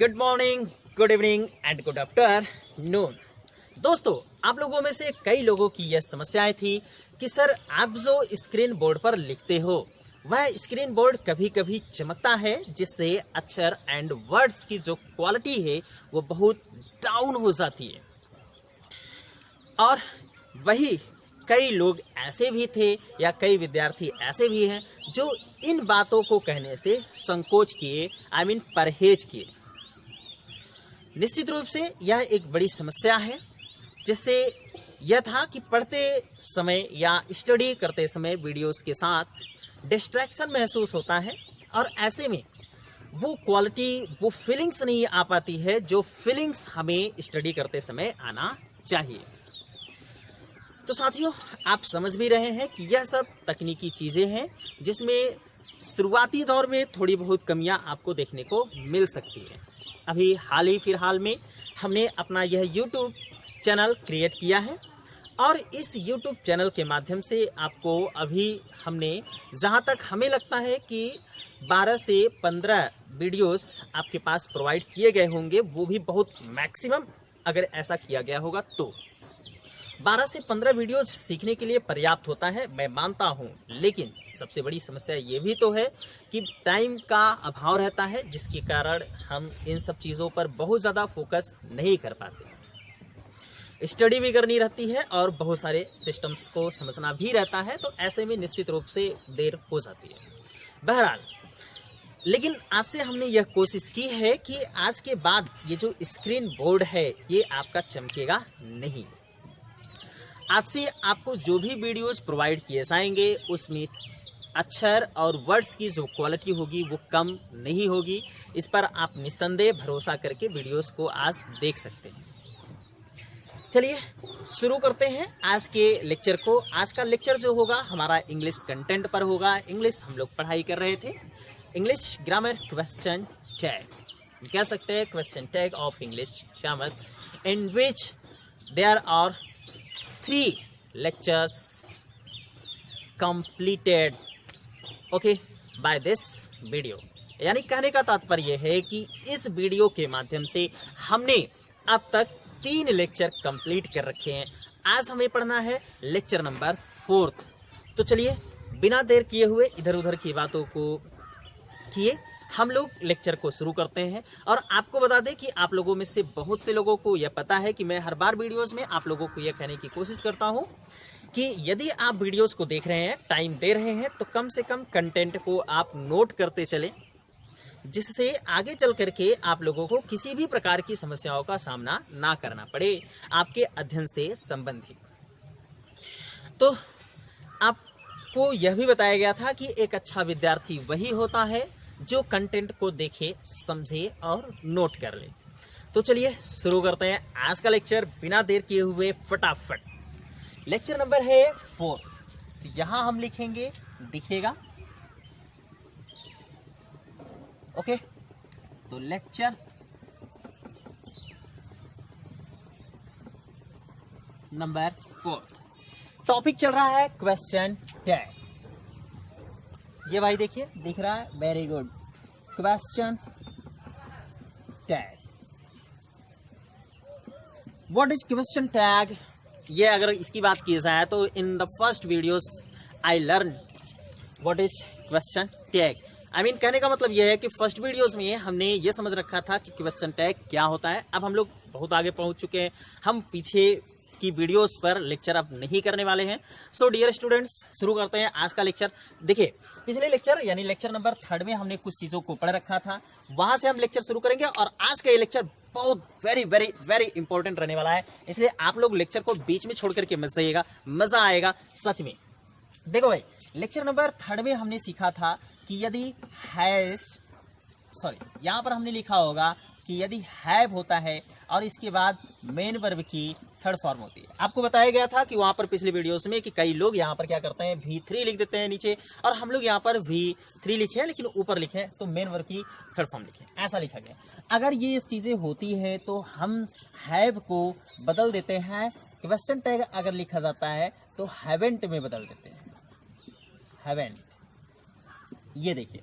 Good morning, good evening and good afternoon. दोस्तों, आप लोगों में से कई लोगों की यह समस्याएं थी कि सर आप जो स्क्रीन बोर्ड पर लिखते हो वह स्क्रीन बोर्ड कभी कभी चमकता है, जिससे अक्षर एंड वर्ड्स की जो क्वालिटी है वो बहुत डाउन हो जाती है। और वही कई लोग ऐसे भी थे या कई विद्यार्थी ऐसे भी हैं जो इन बातों को कहने से संकोच किए, परहेज किए। निश्चित रूप से यह एक बड़ी समस्या है, जिससे यह था कि पढ़ते समय या स्टडी करते समय वीडियोस के साथ डिस्ट्रैक्शन महसूस होता है और ऐसे में वो क्वालिटी, वो फीलिंग्स नहीं आ पाती है जो फीलिंग्स हमें स्टडी करते समय आना चाहिए। तो साथियों, आप समझ भी रहे हैं कि यह सब तकनीकी चीज़ें हैं जिसमें शुरुआती दौर में थोड़ी बहुत कमियां आपको देखने को मिल सकती है। अभी हाल ही फिलहाल में हमने अपना यह YouTube चैनल क्रिएट किया है और इस YouTube चैनल के माध्यम से आपको अभी हमने, जहां तक हमें लगता है कि 12 से 15 वीडियोस आपके पास प्रोवाइड किए गए होंगे, वो भी बहुत मैक्सिमम अगर ऐसा किया गया होगा तो 12 से 15 वीडियोस सीखने के लिए पर्याप्त होता है, मैं मानता हूं। लेकिन सबसे बड़ी समस्या ये भी तो है कि टाइम का अभाव रहता है, जिसके कारण हम इन सब चीज़ों पर बहुत ज़्यादा फोकस नहीं कर पाते। स्टडी भी करनी रहती है और बहुत सारे सिस्टम्स को समझना भी रहता है, तो ऐसे में निश्चित रूप से देर हो जाती है। बहरहाल, लेकिन आज से हमने यह कोशिश की है कि आज के बाद ये जो स्क्रीन बोर्ड है ये आपका चमकेगा नहीं। आज से आपको जो भी वीडियोस प्रोवाइड किए जाएंगे उसमें अक्षर और वर्ड्स की जो क्वालिटी होगी वो कम नहीं होगी। इस पर आप निस्संदेह भरोसा करके वीडियोस को आज देख सकते हैं। चलिए शुरू करते हैं आज के लेक्चर को। आज का लेक्चर जो होगा हमारा इंग्लिश कंटेंट पर होगा। इंग्लिश हम लोग पढ़ाई कर रहे थे, इंग्लिश ग्रामर क्वेश्चन टैग, कह सकते हैं question tag of English grammar, in which there are 3 lectures completed by this video। यानी कहने का तात्पर्य है कि इस वीडियो के माध्यम से हमने अब तक 3 लेक्चर कंप्लीट कर रखे हैं। आज हमें पढ़ना है लेक्चर नंबर 4। तो चलिए बिना देर किए हुए इधर उधर की बातों को किए हम लोग लेक्चर को शुरू करते हैं। और आपको बता दें कि आप लोगों में से बहुत से लोगों को यह पता है कि मैं हर बार वीडियोस में आप लोगों को यह कहने की कोशिश करता हूं कि यदि आप वीडियोस को देख रहे हैं, टाइम दे रहे हैं, तो कम से कम कंटेंट को आप नोट करते चलें, जिससे आगे चल करके आप लोगों को किसी भी प्रकार की समस्याओं का सामना ना करना पड़े आपके अध्ययन से संबंधित। तो आपको यह भी बताया गया था कि एक अच्छा विद्यार्थी वही होता है जो कंटेंट को देखे, समझे और नोट कर ले। तो चलिए शुरू करते हैं आज का लेक्चर बिना देर किए हुए फटाफट। लेक्चर नंबर है 4। तो यहां हम लिखेंगे, दिखेगा। ओके, तो लेक्चर नंबर 4, टॉपिक चल रहा है क्वेश्चन टैग। ये भाई देखिए, दिख रहा है, very good. Question tag, what is question tag? ये अगर इसकी बात की जाए तो in the first videos I learn what is question tag. कहने का मतलब यह है कि फर्स्ट वीडियोस में हमने ये समझ रखा था कि क्वेश्चन टैग क्या होता है। अब हम लोग बहुत आगे पहुंच चुके हैं, हम पीछे की वीडियोस पर लेक्चर अब नहीं करने वाले हैं। सो डियर स्टूडेंट्स, शुरू करते हैं आज का लेक्चर। देखिए, पिछले लेक्चर यानी लेक्चर नंबर 3 में हमने कुछ चीज़ों को पढ़ रखा था, वहां से हम लेक्चर शुरू करेंगे और आज का ये लेक्चर बहुत वेरी वेरी वेरी इंपॉर्टेंट रहने वाला है। इसलिए आप लोग लेक्चर को बीच में छोड़ करके मत जाइएगा, मजा आएगा सच में। देखो भाई, लेक्चर नंबर 3 में हमने सीखा था कि यदि यहाँ पर हमने लिखा होगा कि यदि हैव होता है और इसके बाद मेन वर्ब की थर्ड फॉर्म होती है। आपको बताया गया था कि वहां पर पिछले वीडियोस में कि कई लोग यहाँ पर क्या करते हैं, V3 लिख देते हैं नीचे, और हम लोग यहाँ पर V3 लिखे हैं लेकिन ऊपर लिखे तो मेन वर्ब की थर्ड फॉर्म लिखे, ऐसा लिखा गया। अगर ये चीजें होती है तो हम हैव को बदल देते हैं। क्वेश्चन टैग अगर लिखा जाता है तो हैवेंट में बदल देते हैं, हैवेंट। ये देखिए,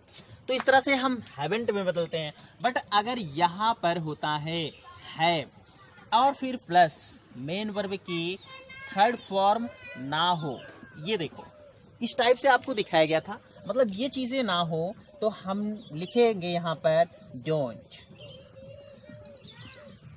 तो इस तरह से हम हैवेंट में बदलते हैं। बट अगर यहाँ पर होता है और फिर प्लस मेन वर्ब की थर्ड फॉर्म ना हो, ये देखो इस टाइप से आपको दिखाया गया था, मतलब ये चीजें ना हो तो हम लिखेंगे यहाँ पर डोंट।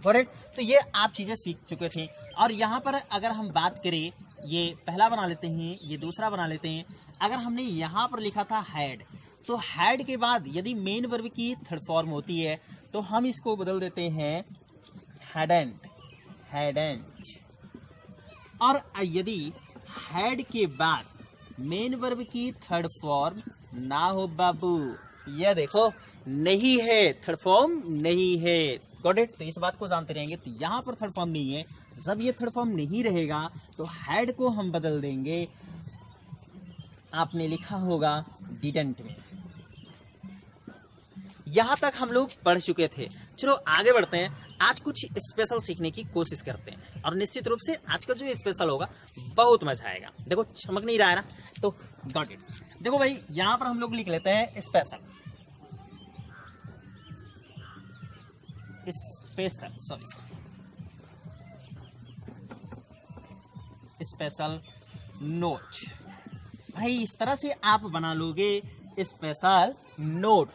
करेक्ट। तो ये आप चीजें सीख चुके थे। और यहाँ पर अगर हम बात करें, ये पहला बना लेते हैं, ये दूसरा बना लेते हैं। अगर हमने यहाँ पर लिखा था हैड, तो हैड के बाद यदि मेन वर्ब की थर्ड फॉर्म होती है तो हम इसको बदल देते हैं हैडेंट, हैडेंट। और यदि हैड के बाद मेन वर्ब की थर्ड फॉर्म ना हो बाबू, ये देखो नहीं है, थर्ड फॉर्म नहीं है। Got it. तो इस बात को जानते रहेंगे। तो यहाँ पर थर्ड फॉर्म नहीं है, जब ये थर्ड फॉर्म नहीं रहेगा तो हैड को हम बदल देंगे, आपने लिखा होगा डिडंट में। यहां तक हम लोग पढ़ चुके थे। चलो आगे बढ़ते हैं। आज कुछ स्पेशल सीखने की कोशिश करते हैं और निश्चित रूप से आज का जो स्पेशल होगा बहुत मजा आएगा। देखो चमक नहीं रहा है ना, तो गॉट इट। देखो भाई यहां पर हम लोग लिख लेते हैं special, special sorry special note. भाई इस तरह से आप बना लोगे स्पेशल नोट।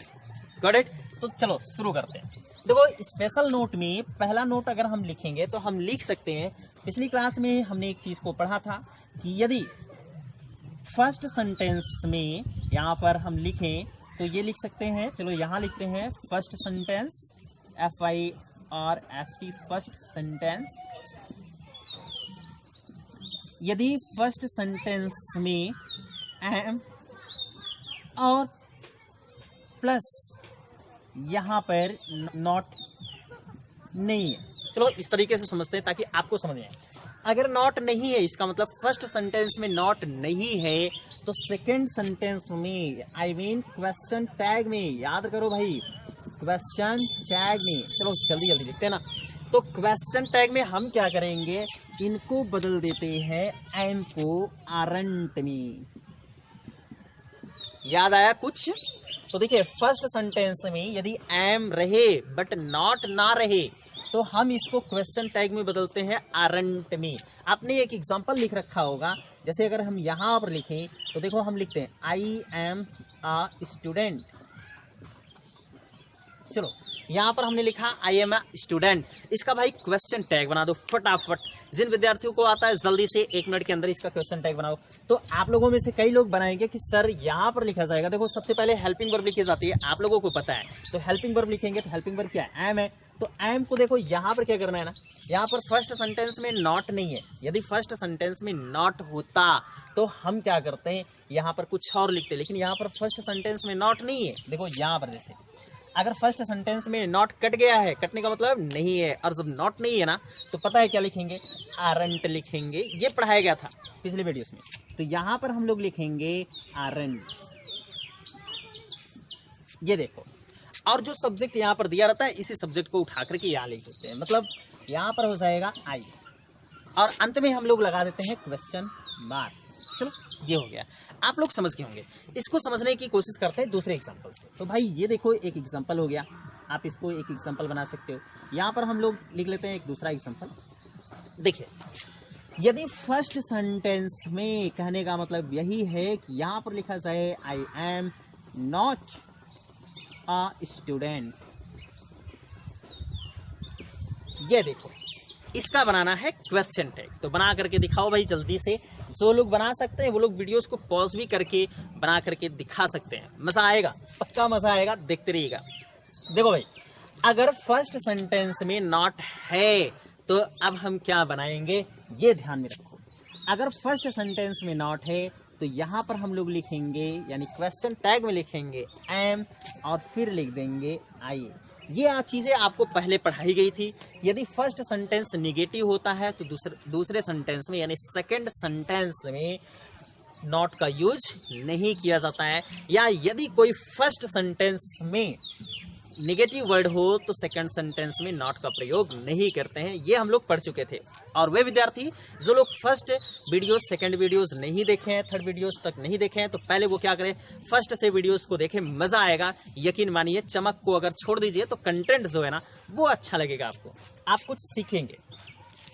Got it. तो चलो शुरू करते हैं। देखो स्पेशल नोट में पहला नोट अगर हम लिखेंगे तो हम लिख सकते हैं, पिछली क्लास में हमने एक चीज को पढ़ा था कि यदि फर्स्ट सेंटेंस में यहाँ पर हम लिखें तो ये लिख सकते हैं। चलो यहाँ लिखते हैं first sentence, FIRST first sentence. यदि फर्स्ट सेंटेंस में एम और प्लस यहाँ पर नॉट नहीं है, चलो इस तरीके से समझते हैं ताकि आपको समझ में आए। अगर नॉट नहीं है इसका मतलब फर्स्ट सेंटेंस में नॉट नहीं है, तो सेकंड सेंटेंस में आई मीन क्वेश्चन टैग में, याद करो भाई क्वेश्चन टैग में, चलो जल्दी जल्दी लिखते हैं ना। तो क्वेश्चन टैग में हम क्या करेंगे, इनको बदल देते हैं एम को आरंट में। याद आया कुछ? तो देखिए फर्स्ट सेंटेंस में यदि एम रहे बट नॉट ना रहे तो हम इसको क्वेश्चन टैग में बदलते हैं आरंट में। आपने एक एग्जांपल लिख रखा होगा, जैसे अगर हम यहाँ पर लिखें तो देखो हम लिखते हैं आई एम अ स्टूडेंट। चलो यहाँ पर हमने लिखा आई एम अ स्टूडेंट, इसका भाई क्वेश्चन टैग बना दो फटाफट। जिन विद्यार्थियों को आता है जल्दी से 1 मिनट के अंदर इसका क्वेश्चन टैग बनाओ। तो आप लोगों में से कई लोग बनाएंगे कि सर यहाँ पर लिखा जाएगा। देखो सबसे पहले हेल्पिंग वर्ब लिखी जाती है, आप लोगों को पता है। तो हेल्पिंग वर्ब लिखेंगे तो हेल्पिंग वर्ब क्या है, एम है। तो एम को देखो यहाँ पर क्या करना है ना, यहाँ पर फर्स्ट सेंटेंस में नॉट नहीं है। यदि फर्स्ट सेंटेंस में नॉट होता तो हम क्या करते हैं, यहाँ पर कुछ और लिखते, लेकिन यहाँ पर फर्स्ट सेंटेंस में नॉट नहीं है। देखो यहाँ पर जैसे अगर फर्स्ट सेंटेंस में नॉट कट गया है, कटने का मतलब नहीं है, और जब नॉट नहीं है ना तो पता है क्या लिखेंगे, आरंट लिखेंगे। ये पढ़ाया गया था पिछले वीडियोस में। तो यहाँ पर हम लोग लिखेंगे आरंट, ये देखो। और जो सब्जेक्ट यहाँ पर दिया रहता है इसी सब्जेक्ट को उठा करके यहाँ लिख देते हैं, मतलब यहाँ पर हो जाएगा आई, और अंत में हम लोग लगा देते हैं क्वेश्चन मार्क। चलो ये हो गया, आप लोग समझ गए होंगे। इसको समझने की कोशिश करते हैं दूसरे एग्जांपल से। तो भाई ये देखो एक एग्जांपल हो गया, आप इसको एक एग्जांपल बना सकते हो। यहाँ पर हम लोग लिख लेते हैं एक दूसरा एग्जांपल। देखिए यदि फर्स्ट सेंटेंस में कहने का मतलब यही है कि यहाँ पर लिखा जाए I am not a student. ये देखो इसका बनाना है क्वेश्चन टैग। तो बना करके दिखाओ भाई जल्दी से। जो लोग बना सकते हैं वो लोग वीडियोस को पॉज भी करके बना करके दिखा सकते हैं। मजा आएगा, पक्का मजा आएगा, देखते रहिएगा। देखो भाई अगर फर्स्ट सेंटेंस में नॉट है तो अब हम क्या बनाएंगे, ये ध्यान में रखो। अगर फर्स्ट सेंटेंस में नॉट है तो यहाँ पर हम लोग लिखेंगे, यानी क्वेश्चन टैग में लिखेंगे एम और फिर लिख देंगे आई। ये चीज़ें आपको पहले पढ़ाई गई थी। यदि फर्स्ट सेंटेंस निगेटिव होता है तो दूसरे सेंटेंस में यानी सेकंड सेंटेंस में नॉट का यूज नहीं किया जाता है। या यदि कोई फर्स्ट सेंटेंस में नेगेटिव वर्ड हो तो सेकंड सेंटेंस में नॉट का प्रयोग नहीं करते हैं, ये हम लोग पढ़ चुके थे। और वे विद्यार्थी जो लोग फर्स्ट वीडियोस सेकंड वीडियोस नहीं देखे हैं, थर्ड वीडियोस तक नहीं देखे हैं, तो पहले वो क्या करें, फर्स्ट से वीडियोस को देखें, मज़ा आएगा। यकीन मानिए चमक को अगर छोड़ दीजिए तो कंटेंट जो है ना वो अच्छा लगेगा आपको, आप कुछ सीखेंगे।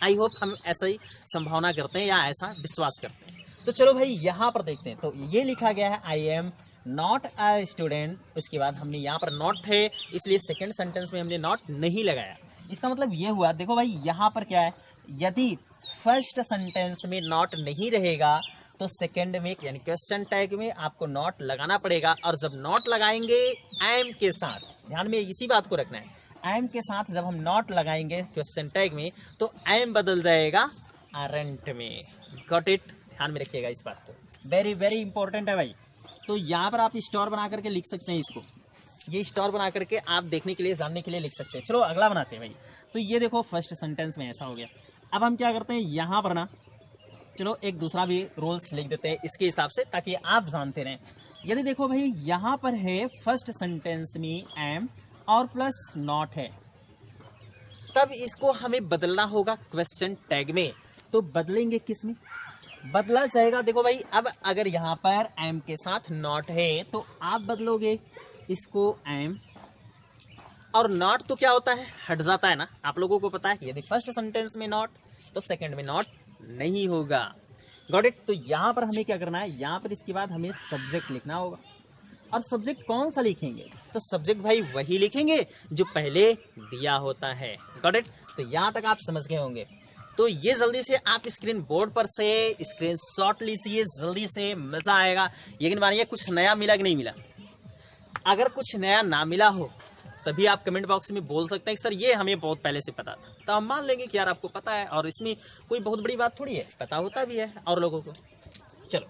आई होप हम ऐसा ही संभावना करते हैं या ऐसा विश्वास करते हैं। तो चलो भाई यहाँ पर देखते हैं। तो ये लिखा गया है I am not a student, उसके बाद हमने यहाँ पर नॉट है इसलिए सेकंड सेंटेंस में हमने नॉट नहीं लगाया। इसका मतलब ये हुआ, देखो भाई यहाँ पर क्या है, यदि फर्स्ट सेंटेंस में नॉट नहीं रहेगा तो सेकंड में यानी क्वेश्चन टैग में आपको नॉट लगाना पड़ेगा। और जब नॉट लगाएंगे एम के साथ, ध्यान में इसी बात को रखना है, एम के साथ जब हम नॉट लगाएंगे क्वेश्चन टैग में तो एम बदल जाएगा आरंट में। गॉट इट, ध्यान में रखिएगा इस बात को, वेरी वेरी इंपॉर्टेंट है भाई। तो यहाँ पर आप स्टार बना करके लिख सकते हैं इसको, ये स्टार बना करके आप देखने के लिए जानने के लिए लिख सकते हैं। चलो अगला बनाते हैं भाई। तो ये देखो फर्स्ट सेंटेंस में ऐसा हो गया। अब हम क्या करते हैं यहाँ पर ना, चलो एक दूसरा भी रूल्स लिख देते हैं इसके हिसाब से ताकि आप जानते रहें। यदि देखो भाई यहाँ पर है फर्स्ट सेंटेंस में एम और प्लस नॉट है, तब इसको हमें बदलना होगा क्वेश्चन टैग में। तो बदलेंगे किस में, बदला जाएगा, देखो भाई अब अगर यहाँ पर एम के साथ नॉट है तो आप बदलोगे इसको एम, और नॉट तो क्या होता है, हट जाता है ना, आप लोगों को पता है। यदि फर्स्ट सेंटेंस में नॉट तो सेकंड में नॉट नहीं होगा। Got it. तो यहाँ पर हमें क्या करना है, यहाँ पर इसके बाद हमें सब्जेक्ट लिखना होगा। और सब्जेक्ट कौन सा लिखेंगे, तो सब्जेक्ट भाई वही लिखेंगे जो पहले दिया होता है। Got it. तो यहाँ तक आप समझ गए होंगे। तो ये जल्दी से आप स्क्रीन बोर्ड पर से स्क्रीनशॉट लीजिए, जल्दी से, मज़ा आएगा। यकीन मानिए कुछ नया मिला कि नहीं मिला। अगर कुछ नया ना मिला हो तभी आप कमेंट बॉक्स में बोल सकते हैं कि सर ये हमें बहुत पहले से पता था, तो हम मान लेंगे कि यार आपको पता है और इसमें कोई बहुत बड़ी बात थोड़ी है, पता होता भी है और लोगों को। चलो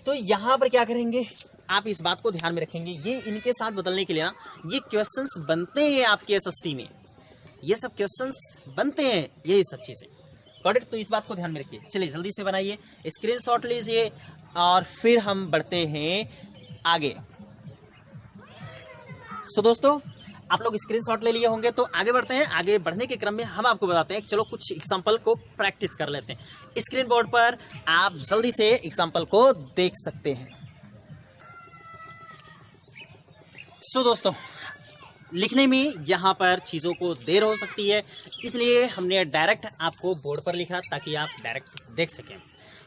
तो यहाँ पर क्या करेंगे, आप इस बात को ध्यान में रखेंगे, ये इनके साथ बदलने के लिए ना ये क्वेश्चंस बनते हैं आपके एसएससी में, ये सब क्वेश्चंस बनते हैं, यही सब चीज़ें। Got it. तो इस बात को ध्यान में रखिए। चलिए जल्दी से बनाइए, स्क्रीनशॉट लीजिए और फिर हम बढ़ते हैं आगे। सो दोस्तों आप लोग स्क्रीनशॉट ले लिए होंगे तो आगे बढ़ते हैं। आगे बढ़ने के क्रम में हम आपको बताते हैं, चलो कुछ एग्जांपल को प्रैक्टिस कर लेते हैं। स्क्रीन बोर्ड पर आप जल्दी से एग्जांपल को देख सकते हैं। सो दोस्तों लिखने में यहाँ पर चीज़ों को देर हो सकती है, इसलिए हमने डायरेक्ट आपको बोर्ड पर लिखा ताकि आप डायरेक्ट देख सकें।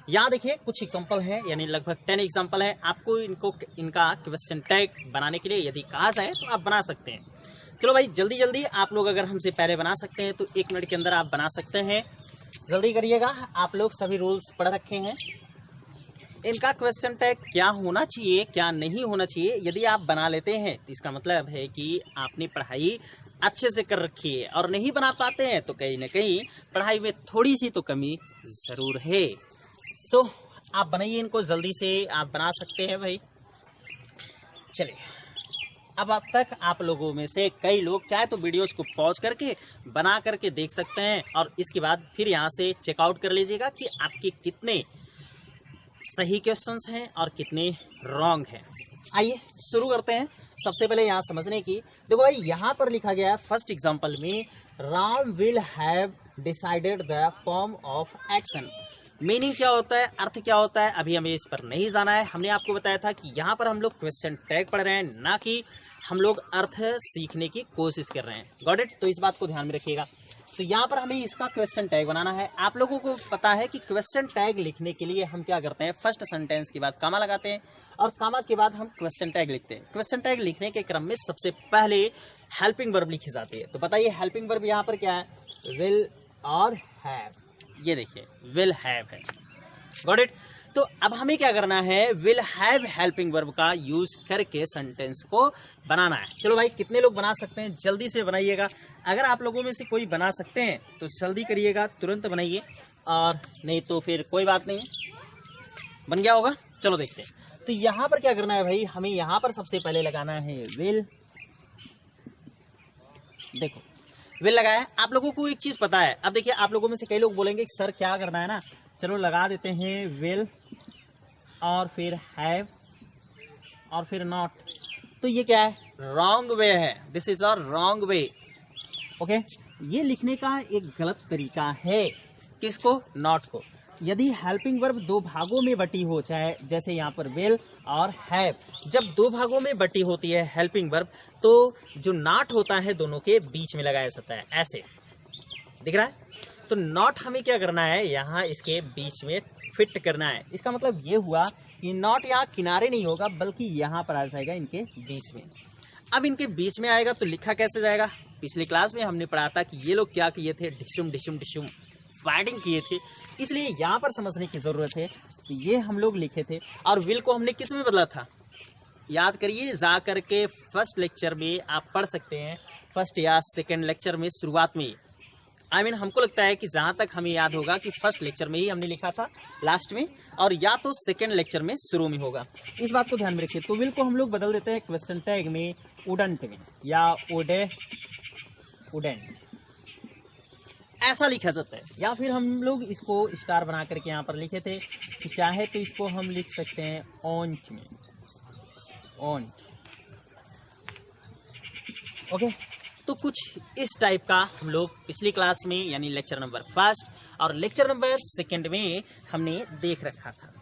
यहाँ देखिए कुछ एग्जांपल है, यानी लगभग 10 एग्जांपल है। आपको इनका क्वेश्चन टैग बनाने के लिए यदि कहा जाए तो आप बना सकते हैं। चलो भाई जल्दी जल्दी आप लोग अगर हमसे पहले बना सकते हैं तो 1 मिनट के अंदर आप बना सकते हैं। जल्दी करिएगा, आप लोग सभी रूल्स पढ़ रखे हैं। इनका क्वेश्चन टैग क्या होना चाहिए क्या नहीं होना चाहिए यदि आप बना लेते हैं तो इसका मतलब है कि आपने पढ़ाई अच्छे से कर रखी है, और नहीं बना पाते हैं तो कहीं ना कहीं पढ़ाई में थोड़ी सी तो कमी ज़रूर है। सो आप बनाइए इनको, जल्दी से आप बना सकते हैं भाई। चलिए अब तक आप लोगों में से कई लोग चाहे तो वीडियोस को पॉज करके बना करके देख सकते हैं और इसके बाद फिर यहाँ से चेकआउट कर लीजिएगा कि आपके कितने सही क्वेश्चंस हैं और कितने रॉन्ग हैं। आइए शुरू करते हैं। सबसे पहले यहाँ समझने की, देखो भाई यहाँ पर लिखा गया है फर्स्ट एग्जांपल में, Ram will have decided the form of action. Meaning क्या होता है, अर्थ क्या होता है, अभी हमें इस पर नहीं जाना है। हमने आपको बताया था कि यहाँ पर हम लोग क्वेश्चन टैग पढ़ रहे हैं, ना कि हम लोग अर्थ सीखने की कोशिश कर रहे हैं। Got it. तो इस बात को ध्यान में रखिएगा। तो यहाँ पर हमें इसका क्वेश्चन टैग बनाना है। आप लोगों को पता है कि क्वेश्चन टैग लिखने के लिए हम क्या करते हैं, फर्स्ट सेंटेंस के बाद कामा लगाते हैं और कामा के बाद हम क्वेश्चन टैग लिखते हैं। क्वेश्चन टैग लिखने के क्रम में सबसे पहले हेल्पिंग वर्ब लिखी जाती है। तो बताइए हेल्पिंग वर्ब यहाँ पर क्या है, विल और हैव। ये देखिए विल हैव है। Got it. तो अब हमें क्या करना है, विल हैव हेल्पिंग वर्ब का यूज करके सेंटेंस को बनाना है। चलो भाई कितने लोग बना सकते हैं, जल्दी से बनाइएगा। अगर आप लोगों में से कोई बना सकते हैं तो जल्दी करिएगा, तुरंत बनाइए, और नहीं तो फिर कोई बात नहीं, बन गया होगा। चलो देखते हैं। तो यहाँ पर क्या करना है भाई, हमें यहाँ पर सबसे पहले लगाना है विल। देखो विल लगाया है। आप लोगों को एक चीज़ पता है, अब देखिए आप लोगों में से कई लोग बोलेंगे कि सर क्या करना है ना, चलो लगा देते हैं विल और फिर हैव और फिर नॉट। तो ये क्या है, रॉन्ग वे है, this is a wrong way. Okay, ये लिखने का एक गलत तरीका है। किसको? नॉट को। यदि हेल्पिंग वर्ब दो भागों में बटी हो, चाहे जैसे यहाँ पर विल और हैव, जब दो भागों में बटी होती है हेल्पिंग वर्ब, तो जो नॉट होता है दोनों के बीच में लगाया जाता है, ऐसे दिख रहा है। तो नॉट हमें क्या करना है, यहाँ इसके बीच में फिट करना है। इसका मतलब ये हुआ कि नॉट यहाँ किनारे नहीं होगा, बल्कि यहाँ पर आ जाएगा इनके बीच में। अब इनके बीच में आएगा तो लिखा कैसे जाएगा? पिछली क्लास में हमने पढ़ा था कि ये लोग क्या किए थे, डिशुम डिशुम डिशुम फाइटिंग किए थे, इसलिए यहाँ पर समझने की जरूरत है कि ये हम लोग लिखे थे। और विल को हमने किस में बदला था? याद करिए, जा करके फर्स्ट लेक्चर में आप पढ़ सकते हैं, फर्स्ट या सेकेंड लेक्चर में शुरुआत में। हमको लगता है कि जहाँ तक हमें याद होगा कि फर्स्ट लेक्चर में ही हमने लिखा था लास्ट में, और या तो सेकेंड लेक्चर में शुरू में होगा। इस बात को ध्यान में रखिए। तो विल को हम लोग बदल देते हैं क्वेश्चन टैग में वुडंट में, या वुडेंट ऐसा लिखा जाता है। या फिर हम लोग इसको स्टार बना करके यहाँ पर लिखे थे कि चाहे तो इसको हम लिख सकते हैं ऑन्ट में, ऑन्ट। ओके, तो कुछ इस टाइप का हम लोग पिछली क्लास में यानी लेक्चर नंबर फर्स्ट और लेक्चर नंबर सेकंड में हमने देख रखा था।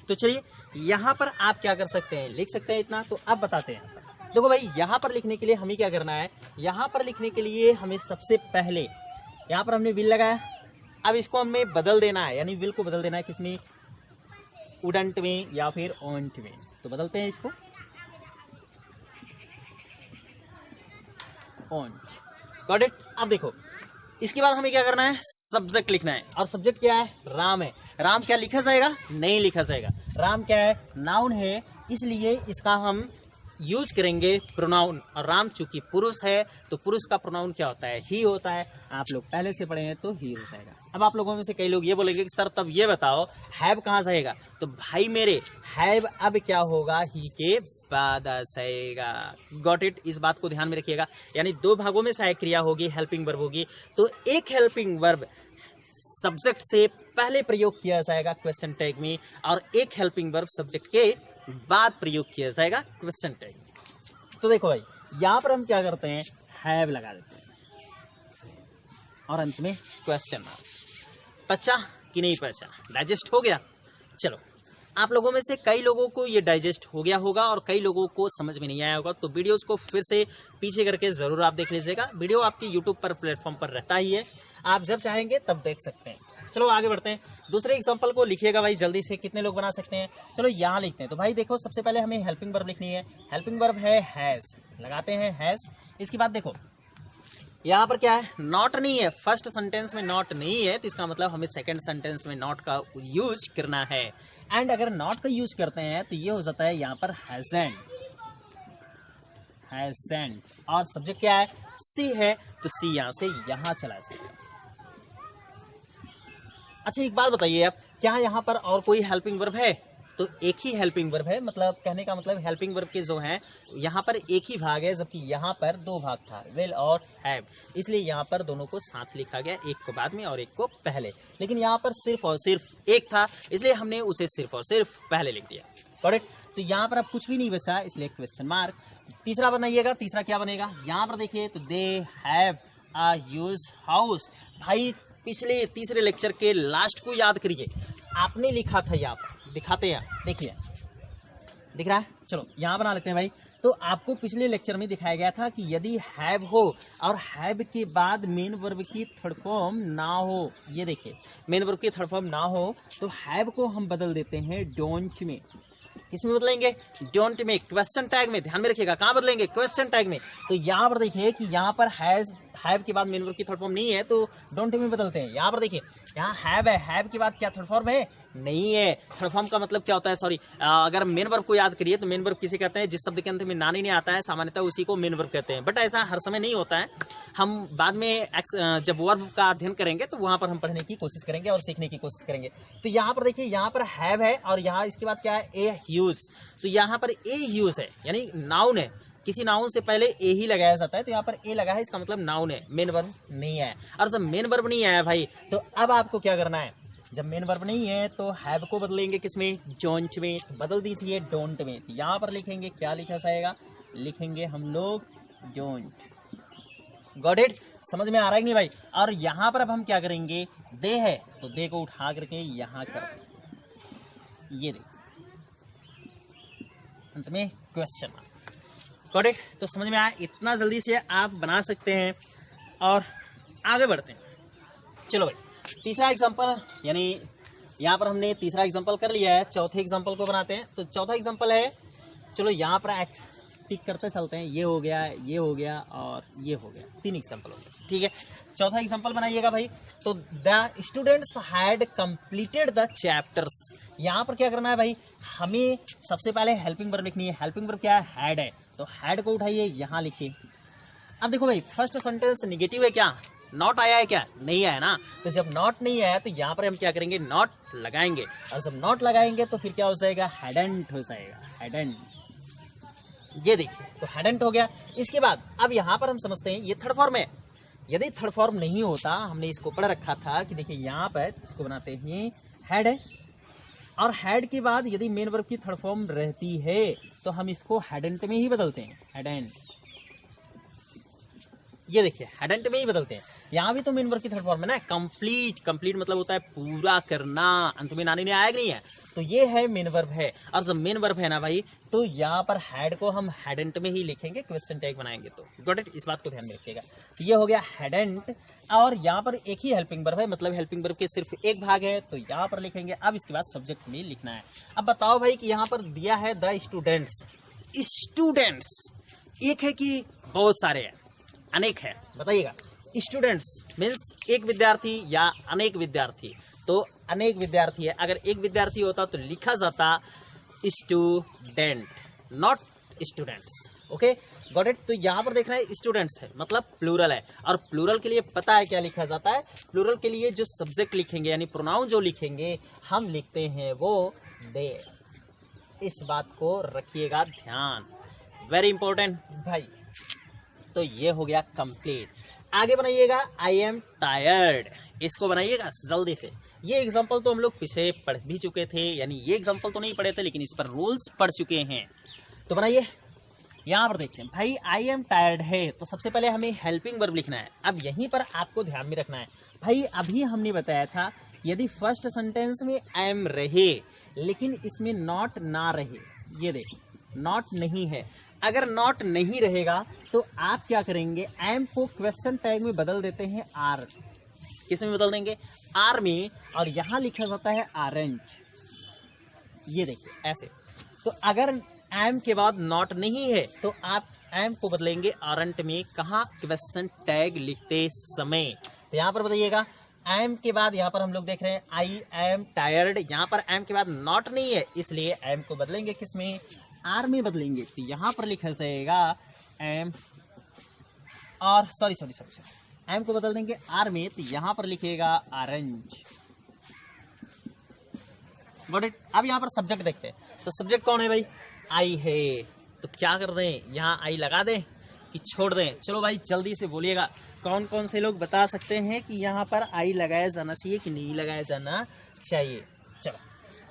तो चलिए यहाँ पर आप क्या कर सकते हैं, लिख सकते हैं इतना। तो अब बताते हैं। देखो भाई, यहाँ पर लिखने के लिए हमें क्या करना है, यहाँ पर लिखने के लिए हमें सबसे पहले यहाँ पर हमने विल लगाया। अब इसको हमें बदल देना है, यानी विल को बदल देना है किसमें? वुडंट में या फिर ऑन्ट में। तो बदलते हैं इसको ऑन। Got it? अब देखो, इसके बाद हमें क्या करना है, सब्जेक्ट लिखना है। और सब्जेक्ट क्या है? राम है। राम क्या लिखा जाएगा? नहीं लिखा जाएगा। राम क्या है? नाउन है, इसलिए इसका हम यूज करेंगे प्रोनाउन। और राम चूंकि पुरुष है तो पुरुष का प्रोनाउन क्या होता है? ही होता है। आप लोग पहले से पढ़े हैं तो ही हो जाएगा। अब आप लोगों में से कई लोग ये बोलेंगे कि सर तब ये बताओ हैव कहाँ जाएगा? तो भाई मेरे, हैव अब क्या होगा? ही के बाद आ जाएगा। Got it? इस बात को ध्यान में रखिएगा। यानी दो भागों में सहायक क्रिया होगी, हेल्पिंग वर्ब होगी, तो एक हेल्पिंग वर्ब सब्जेक्ट से पहले प्रयोग किया जाएगा क्वेश्चन टैग में, और एक हेल्पिंग वर्ब सब्जेक्ट के बाद प्रयोग किया जाएगा क्वेश्चन टैग में। तो देखो भाई, यहाँ पर हम क्या करते हैं, हैव लगा देते हैं और अंत में क्वेश्चन मार्क। पचा कि नहीं पचा? डाइजेस्ट हो गया? चलो, आप लोगों में से कई लोगों को ये डाइजेस्ट हो गया होगा और कई लोगों को समझ में नहीं आया होगा। तो वीडियोस को फिर से पीछे करके जरूर आप देख लीजिएगा। वीडियो आपकी यूट्यूब पर प्लेटफॉर्म पर रहता ही है, आप जब चाहेंगे तब देख सकते हैं। चलो आगे बढ़ते हैं। दूसरे एग्जांपल को लिखिएगा भाई जल्दी से, कितने लोग बना सकते हैं? चलो यहाँ लिखते हैं। तो भाई देखो, सबसे पहले हमें हेल्पिंग वर्ब लिखनी है। हेल्पिंग वर्ब है हैज, लगाते हैं हैज। इसके बाद देखो यहाँ पर क्या है, नॉट नहीं है। फर्स्ट सेंटेंस में नॉट नहीं है, तो इसका मतलब हमें सेकंड सेंटेंस में नॉट का यूज करना है। एंड अगर नॉट का यूज करते हैं तो ये हो जाता है यहाँ पर हैजंट, हैजंट। और सब्जेक्ट क्या है? सी है, तो सी यहाँ से यहाँ चला जाएगा। अच्छा एक बात बताइए आप, क्या यहाँ पर और कोई हेल्पिंग वर्ब है? तो एक ही हेल्पिंग वर्ब है। मतलब कहने का मतलब हेल्पिंग वर्ब के जो हैं यहाँ पर एक ही भाग है, जबकि यहाँ पर दो भाग था, विल और हैव। इसलिए यहाँ पर दोनों को साथ लिखा गया, एक को बाद में और एक को पहले। लेकिन यहाँ पर सिर्फ और सिर्फ एक था, इसलिए हमने उसे सिर्फ और सिर्फ पहले लिख दिया। करेक्ट? तो यहाँ पर अब कुछ भी नहीं बचा, इसलिए क्वेश्चन मार्क। तीसरा बनाइएगा। तीसरा क्या बनेगा? यहाँ पर देखिए, तो they have a huge house. भाई पिछले तीसरे लेक्चर के लास्ट को याद करिए, आपने लिखा था यहाँ पर, दिखाते हैं, देखिए दिख रहा है। चलो यहाँ बना लेते हैं भाई। तो आपको पिछले लेक्चर में दिखाया गया था कि यदि हैव हो और हैव के बाद मेन वर्ब की थर्ड फॉर्म ना हो, ये देखिए मेन वर्ब की थर्ड फॉर्म ना हो, तो हैव को हम बदल देते हैं डोंट में। किसमें बदलेंगे? डोंट में। क्वेश्चन टैग में, ध्यान में रखिएगा, कहाँ बदलेंगे? क्वेश्चन टैग में। तो यहाँ पर देखिए कि यहाँ पर हैव के बाद मेन वर्ब की थर्ड फॉर्म नहीं है, तो डोंट में बदलते हैं। यहाँ पर देखिए, यहाँ हैव है, हैव के बाद क्या थर्ड फॉर्म है? नहीं है। थर्ड फॉर्म का मतलब क्या होता है? सॉरी, अगर मेन वर्ब को याद करिए तो मेन वर्ब किसे कहते हैं? जिस शब्द के अंत में ना नहीं आता है, सामान्यतः उसी को मेन वर्ब कहते हैं। बट ऐसा हर समय नहीं होता है। हम बाद में जब वर्ब का अध्ययन करेंगे तो वहां पर हम पढ़ने की कोशिश करेंगे और सीखने की कोशिश करेंगे। तो यहाँ पर देखिए, यहाँ पर हैव है और यहाँ इसके बाद क्या है? A huge. तो यहाँ पर ए ह्यूज है, यानी नाउन है। किसी नाउन से पहले ए ही लगाया जाता है, तो यहाँ पर ए लगा है, इसका मतलब नाउन है, मेन वर्ब नहीं है। और जब मेन वर्ब नहीं आया भाई, तो अब आपको क्या करना है? जब मेन वर्ब नहीं है तो हैव को बदलेंगे किसमें? डोंट में। बदल दीजिए डोंट में। यहाँ पर लिखेंगे, क्या लिखा जाएगा? लिखेंगे हम लोग डोंट। Got it? समझ में आ रहा है कि नहीं भाई? और यहाँ पर अब हम क्या करेंगे, दे है तो दे को उठा करके यहाँ कर दें, ये देखो अंत में क्वेश्चन मार्क। Got it? तो समझ में आया? इतना जल्दी से आप बना सकते हैं और आगे बढ़ते हैं। चलो भाई तीसरा एग्जांपल, यानी यहाँ पर हमने तीसरा एग्जांपल कर लिया है, चौथे एग्जांपल को बनाते हैं। तो चौथा एग्जांपल है, चलो यहाँ पर टिक करते चलते हैं, ये हो गया, ये हो गया और ये हो गया, 3 एग्जांपल हो गए। ठीक है, चौथा एग्जांपल बनाइएगा भाई। तो the students had completed the chapters. यहाँ पर क्या करना है भाई, हमें सबसे पहले हेल्पिंग वर्ब लिखनी है। हेल्पिंग वर्ब क्या है, हैड है, तो हैड को उठाइए यहाँ लिखिए। अब देखो भाई फर्स्ट सेंटेंस निगेटिव है क्या, नॉट आया है क्या, नहीं आया ना। तो जब नॉट नहीं आया तो यहाँ पर हम क्या करेंगे, नॉट लगाएंगे, और जब नॉट लगाएंगे तो फिर क्या हो जाएगा, हैडंट हो जाएगा, हैडंट। ये देखिए तो हैडंट हो गया। इसके बाद अब यहाँ पर हम समझते हैं ये थर्ड फॉर्म है। यदि थर्ड फॉर्म नहीं होता, हमने इसको पढ़ रखा था कि देखिए यहाँ पर इसको बनाते हैं हैड है, और हैड के बाद यदि मेन वर्ब की थर्ड फॉर्म रहती है तो हम इसको हैडंट में ही बदलते हैं, हैडंट। ये देखिए हैडंट में ही बदलते हैं। यहाँ भी तो मेन वर्ब की थर्ड फॉर्म है ना, कंप्लीट। कंप्लीट मतलब होता है पूरा करना, अंत में नानी ने आया कि नहीं है, तो ये है मेन वर्ब है। और जब मेन वर्ब है ना भाई, तो यहाँ पर हैड को हम हैडंट में ही लिखेंगे, क्वेश्चन टैग बनाएंगे। तो गॉट इट? इस बात को ध्यान में रखिएगा। तो ये हो गया हैडंट, और यहाँ पर एक ही हेल्पिंग वर्ब है, मतलब हेल्पिंग वर्ब के सिर्फ एक भाग है, तो यहाँ पर लिखेंगे। अब इसके बाद सब्जेक्ट में लिखना है। अब बताओ भाई कि यहाँ पर दिया है द स्टूडेंट्स। स्टूडेंट्स एक है कि बहुत सारे हैं, अनेक है, बताइएगा। स्टूडेंट्स मीन्स एक विद्यार्थी या अनेक विद्यार्थी, तो अनेक विद्यार्थी है। अगर एक विद्यार्थी होता तो लिखा जाता student, not students. Okay got it? तो यहाँ पर देख रहे हैं स्टूडेंट्स है, मतलब प्लूरल है, और प्लूरल के लिए पता है क्या लिखा जाता है, प्लूरल के लिए जो सब्जेक्ट लिखेंगे यानी प्रोनाउन जो लिखेंगे हम लिखते हैं वो दे। इस बात को रखिएगा ध्यान, वेरी इंपॉर्टेंट भाई। तो ये हो गया कंप्लीट। आगे बनाइएगा आई एम टायर्ड, इसको बनाइएगा जल्दी से। ये एग्जांपल तो हम लोग पिछले पढ़ भी चुके थे, यानी ये एग्जांपल तो नहीं पढ़े थे लेकिन इस पर रूल्स पढ़ चुके हैं। तो बनाइए, यहाँ पर देखते हैं भाई आई एम टायर्ड है, तो सबसे पहले हमें हेल्पिंग वर्ब लिखना है। अब यहीं पर आपको ध्यान में रखना है भाई, अभी हमने बताया था यदि फर्स्ट सेंटेंस में आई एम रहे लेकिन इसमें नॉट ना रहे, ये देखो नॉट नहीं है, अगर नॉट नहीं रहेगा तो आप क्या करेंगे, एम को क्वेश्चन टैग में बदल देते हैं आर। किस में बदल देंगे, आर में, और यहां लिखा जाता है ऑरेंज। ये देखिए ऐसे। तो अगर एम के बाद नॉट नहीं है तो आप एम को बदलेंगे ऑरेंट में, कहाँ, क्वेश्चन टैग लिखते समय। तो यहाँ पर बताइएगा एम के बाद यहाँ पर हम लोग देख रहे हैं आई एम टायर्ड, यहाँ पर एम के बाद नॉट नहीं है इसलिए एम को बदलेंगे किस में, आर में बदलेंगे। तो यहाँ पर लिखा जाएगा एम, और सॉरी एम को बदल देंगे आर में, तो यहाँ पर लिखेगा ऑरेंज। Got it? अब यहाँ पर सब्जेक्ट देखते हैं, तो सब्जेक्ट कौन है भाई, आई है। तो क्या कर दें, यहाँ आई लगा दें कि छोड़ दें? चलो भाई जल्दी से बोलिएगा, कौन कौन से लोग बता सकते हैं कि यहाँ पर आई लगाया जाना चाहिए कि नहीं लगाया जाना चाहिए? चलो,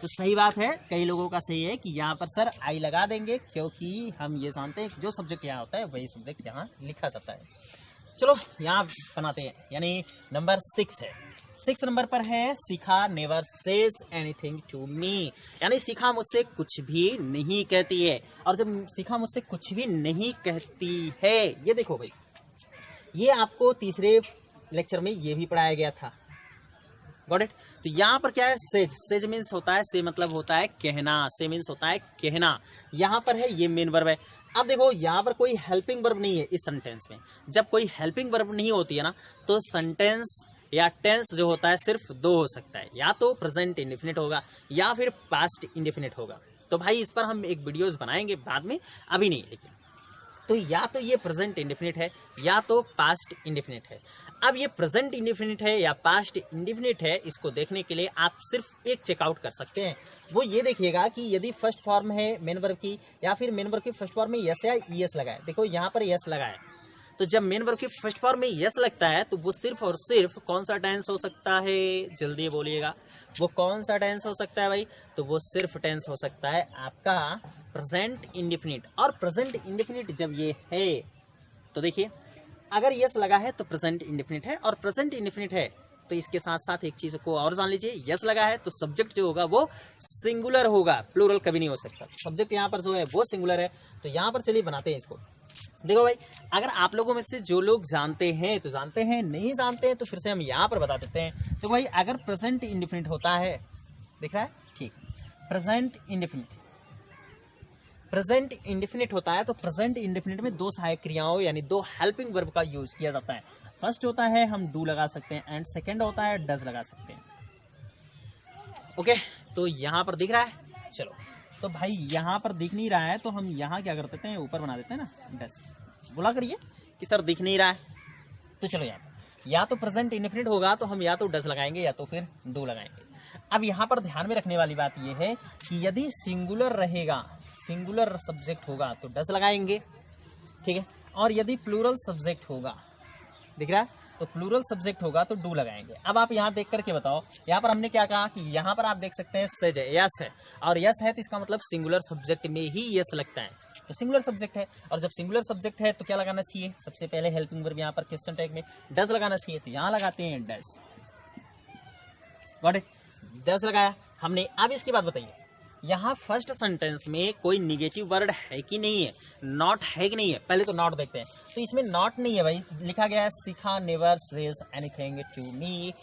तो सही बात है, कई लोगों का सही है कि यहाँ पर सर आई लगा देंगे, क्योंकि हम ये जानते हैं कि जो सब्जेक्ट यहाँ होता है वही सब्जेक्ट यहाँ लिखा जाता है। चलो यहाँ बनाते हैं, यानी नंबर 6 है। 6 नंबर पर है Shikha never says anything to me, यानी शिखा मुझसे कुछ भी नहीं कहती है। और जब शिखा मुझसे कुछ भी नहीं कहती है, ये देखो भाई, ये आपको तीसरे लेक्चर में ये भी पढ़ाया गया था। Got it? तो यहाँ पर क्या है, सेज। सेज मीन्स होता है, से मतलब होता है कहना, से मीन्स होता है कहना। यहाँ पर है ये मेन वर्ब है। अब देखो यहाँ पर कोई हेल्पिंग वर्ब नहीं है इस सेंटेंस में। जब कोई हेल्पिंग वर्ब नहीं होती है ना, तो सेंटेंस या टेंस जो होता है सिर्फ 2 हो सकता है, या तो प्रेजेंट इंडेफिनिट होगा या फिर पास्ट इंडेफिनिट होगा। तो भाई इस पर हम एक वीडियोस बनाएंगे बाद में, अभी नहीं। लेकिन तो या तो ये प्रेजेंट इंडेफिनिट है या तो पास्ट इंडेफिनिट है। अब ये प्रेजेंट इंडेफिनिट है या पास्ट इंडेफिनिट है, इसको देखने के लिए आप सिर्फ एक चेकआउट कर सकते हैं। वो ये देखिएगा कि यदि फर्स्ट फॉर्म है मेन वर्ब की, या फिर मेन वर्ब की फर्स्ट फॉर्म में यस या ईएस लगा है। देखो यहाँ पर यस लगा है, तो जब मेन वर्ब की फर्स्ट फॉर्म में यस लगता है तो वो सिर्फ और सिर्फ कौन सा टेंस हो सकता है, जल्दी बोलिएगा, वो कौन सा टेंस हो सकता है भाई? तो वो सिर्फ टेंस हो सकता है आपका प्रेजेंट इंडेफिनिट। और प्रेजेंट इंडेफिनिट जब ये है तो देखिए, अगर यस लगा है तो प्रेजेंट इंडेफिनिट है, और प्रेजेंट इंडेफिनिट है तो इसके साथ साथ एक चीज को और जान लीजिए, यस लगा है तो सब्जेक्ट जो होगा वो सिंगुलर होगा, प्लूरल कभी नहीं हो सकता। सब्जेक्ट यहाँ पर जो है वो सिंगुलर है। तो यहाँ पर चलिए बनाते हैं इसको। देखो भाई, अगर आप लोगों में से जो लोग जानते हैं तो जानते हैं, नहीं जानते हैं तो फिर से हम यहाँ पर बता देते हैं। तो भाई अगर प्रेजेंट इंडेफिनिट होता है, दिख रहा है? ठीक, प्रेजेंट इंडेफिनिट होता है तो प्रेजेंट इंडेफिनिट में दो सहायक क्रियाओं यानी दो हेल्पिंग वर्ब का यूज किया जाता है। फर्स्ट होता है हम डू लगा सकते हैं एंड सेकंड होता है डज लगा सकते हैं। ओके, तो यहाँ पर दिख रहा है? चलो, तो भाई यहाँ पर दिख नहीं रहा है तो हम यहाँ क्या कर देते हैं, ऊपर बना देते हैं ना डज। बोला करिए कि सर दिख नहीं रहा है। तो चलो, यहाँ पर या तो प्रेजेंट इंडेफिनिट होगा तो हम या तो डज लगाएंगे या तो फिर डू लगाएंगे। अब यहाँ पर ध्यान में रखने वाली बात यह है कि यदि सिंगुलर रहेगा, सिंगुलर सब्जेक्ट होगा तो डज लगाएंगे, ठीक है, और यदि प्लूरल सब्जेक्ट होगा, दिख रहा है, तो प्लूरल सब्जेक्ट होगा तो डू लगाएंगे। अब आप यहाँ देख करके बताओ, यहाँ पर हमने क्या कहा कि यहाँ पर आप देख सकते हैं सेज है, यस है, और यस है तो इसका मतलब सिंगुलर सब्जेक्ट में ही यस लगता है, तो सिंगुलर सब्जेक्ट है। और जब सिंगुलर सब्जेक्ट है तो क्या लगाना चाहिए? सबसे पहले हेल्पिंग वर्ब यहाँ पर क्वेश्चन टैग में डज लगाना चाहिए, तो यहाँ लगाते हैं डज। Got it? डज लगाया हमने। अब इसके बाद बताइए, यहाँ फर्स्ट सेंटेंस में कोई निगेटिव वर्ड है कि नहीं है? नॉट है कि नहीं है? पहले तो नॉट देखते हैं। तो इसमें नॉट नहीं है भाई, लिखा गया है Shikha never says anything to me,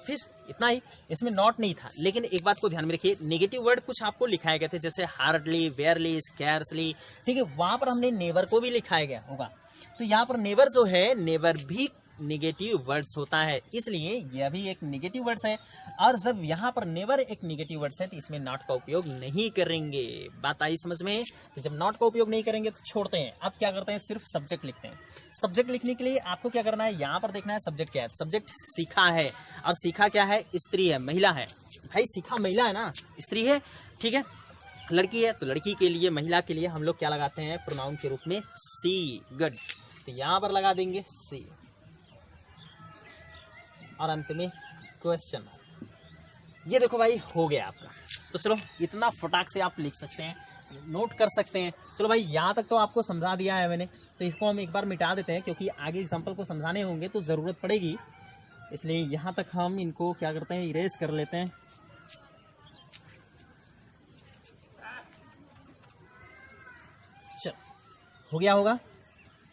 फिर इतना ही, इसमें नॉट नहीं था। लेकिन एक बात को ध्यान में रखिए, निगेटिव वर्ड कुछ आपको लिखाए गए थे, जैसे हार्डली, वेयरली, स्कैर्सली, ठीक है, वहां पर हमने नेवर को भी लिखाया गया होगा। तो यहाँ पर नेवर जो है, नेवर भी निगेटिव वर्ड्स होता है, इसलिए यह भी एक निगेटिव वर्ड्स है। और जब यहाँ पर नेवर एक निगेटिव वर्ड्स है तो इसमें नॉट का उपयोग नहीं करेंगे। बात आई समझ में? तो जब नॉट का उपयोग नहीं करेंगे तो छोड़ते हैं। अब क्या करते हैं, सिर्फ सब्जेक्ट लिखते हैं। सब्जेक्ट लिखने के लिए आपको क्या करना है, यहाँ पर देखना है सब्जेक्ट क्या है। सब्जेक्ट सीखा है, और सीखा क्या है? स्त्री है, महिला है। भाई सीखा महिला है ना, स्त्री है, ठीक है, लड़की है तो लड़की के लिए, महिला के लिए हम लोग क्या लगाते हैं प्रोनाउन के रूप में? सी। गुड, तो यहाँ पर लगा देंगे सी, और अंत में क्वेश्चन। ये देखो भाई, हो गया आपका। तो चलो, इतना फटाक से आप लिख सकते हैं, नोट कर सकते हैं। चलो भाई, यहाँ तक तो आपको समझा दिया है मैंने, तो इसको हम एक बार मिटा देते हैं, क्योंकि आगे एग्जाम्पल को समझाने होंगे तो ज़रूरत पड़ेगी, इसलिए यहाँ तक हम इनको क्या करते हैं, इरेज कर लेते हैं। चलो, हो गया होगा,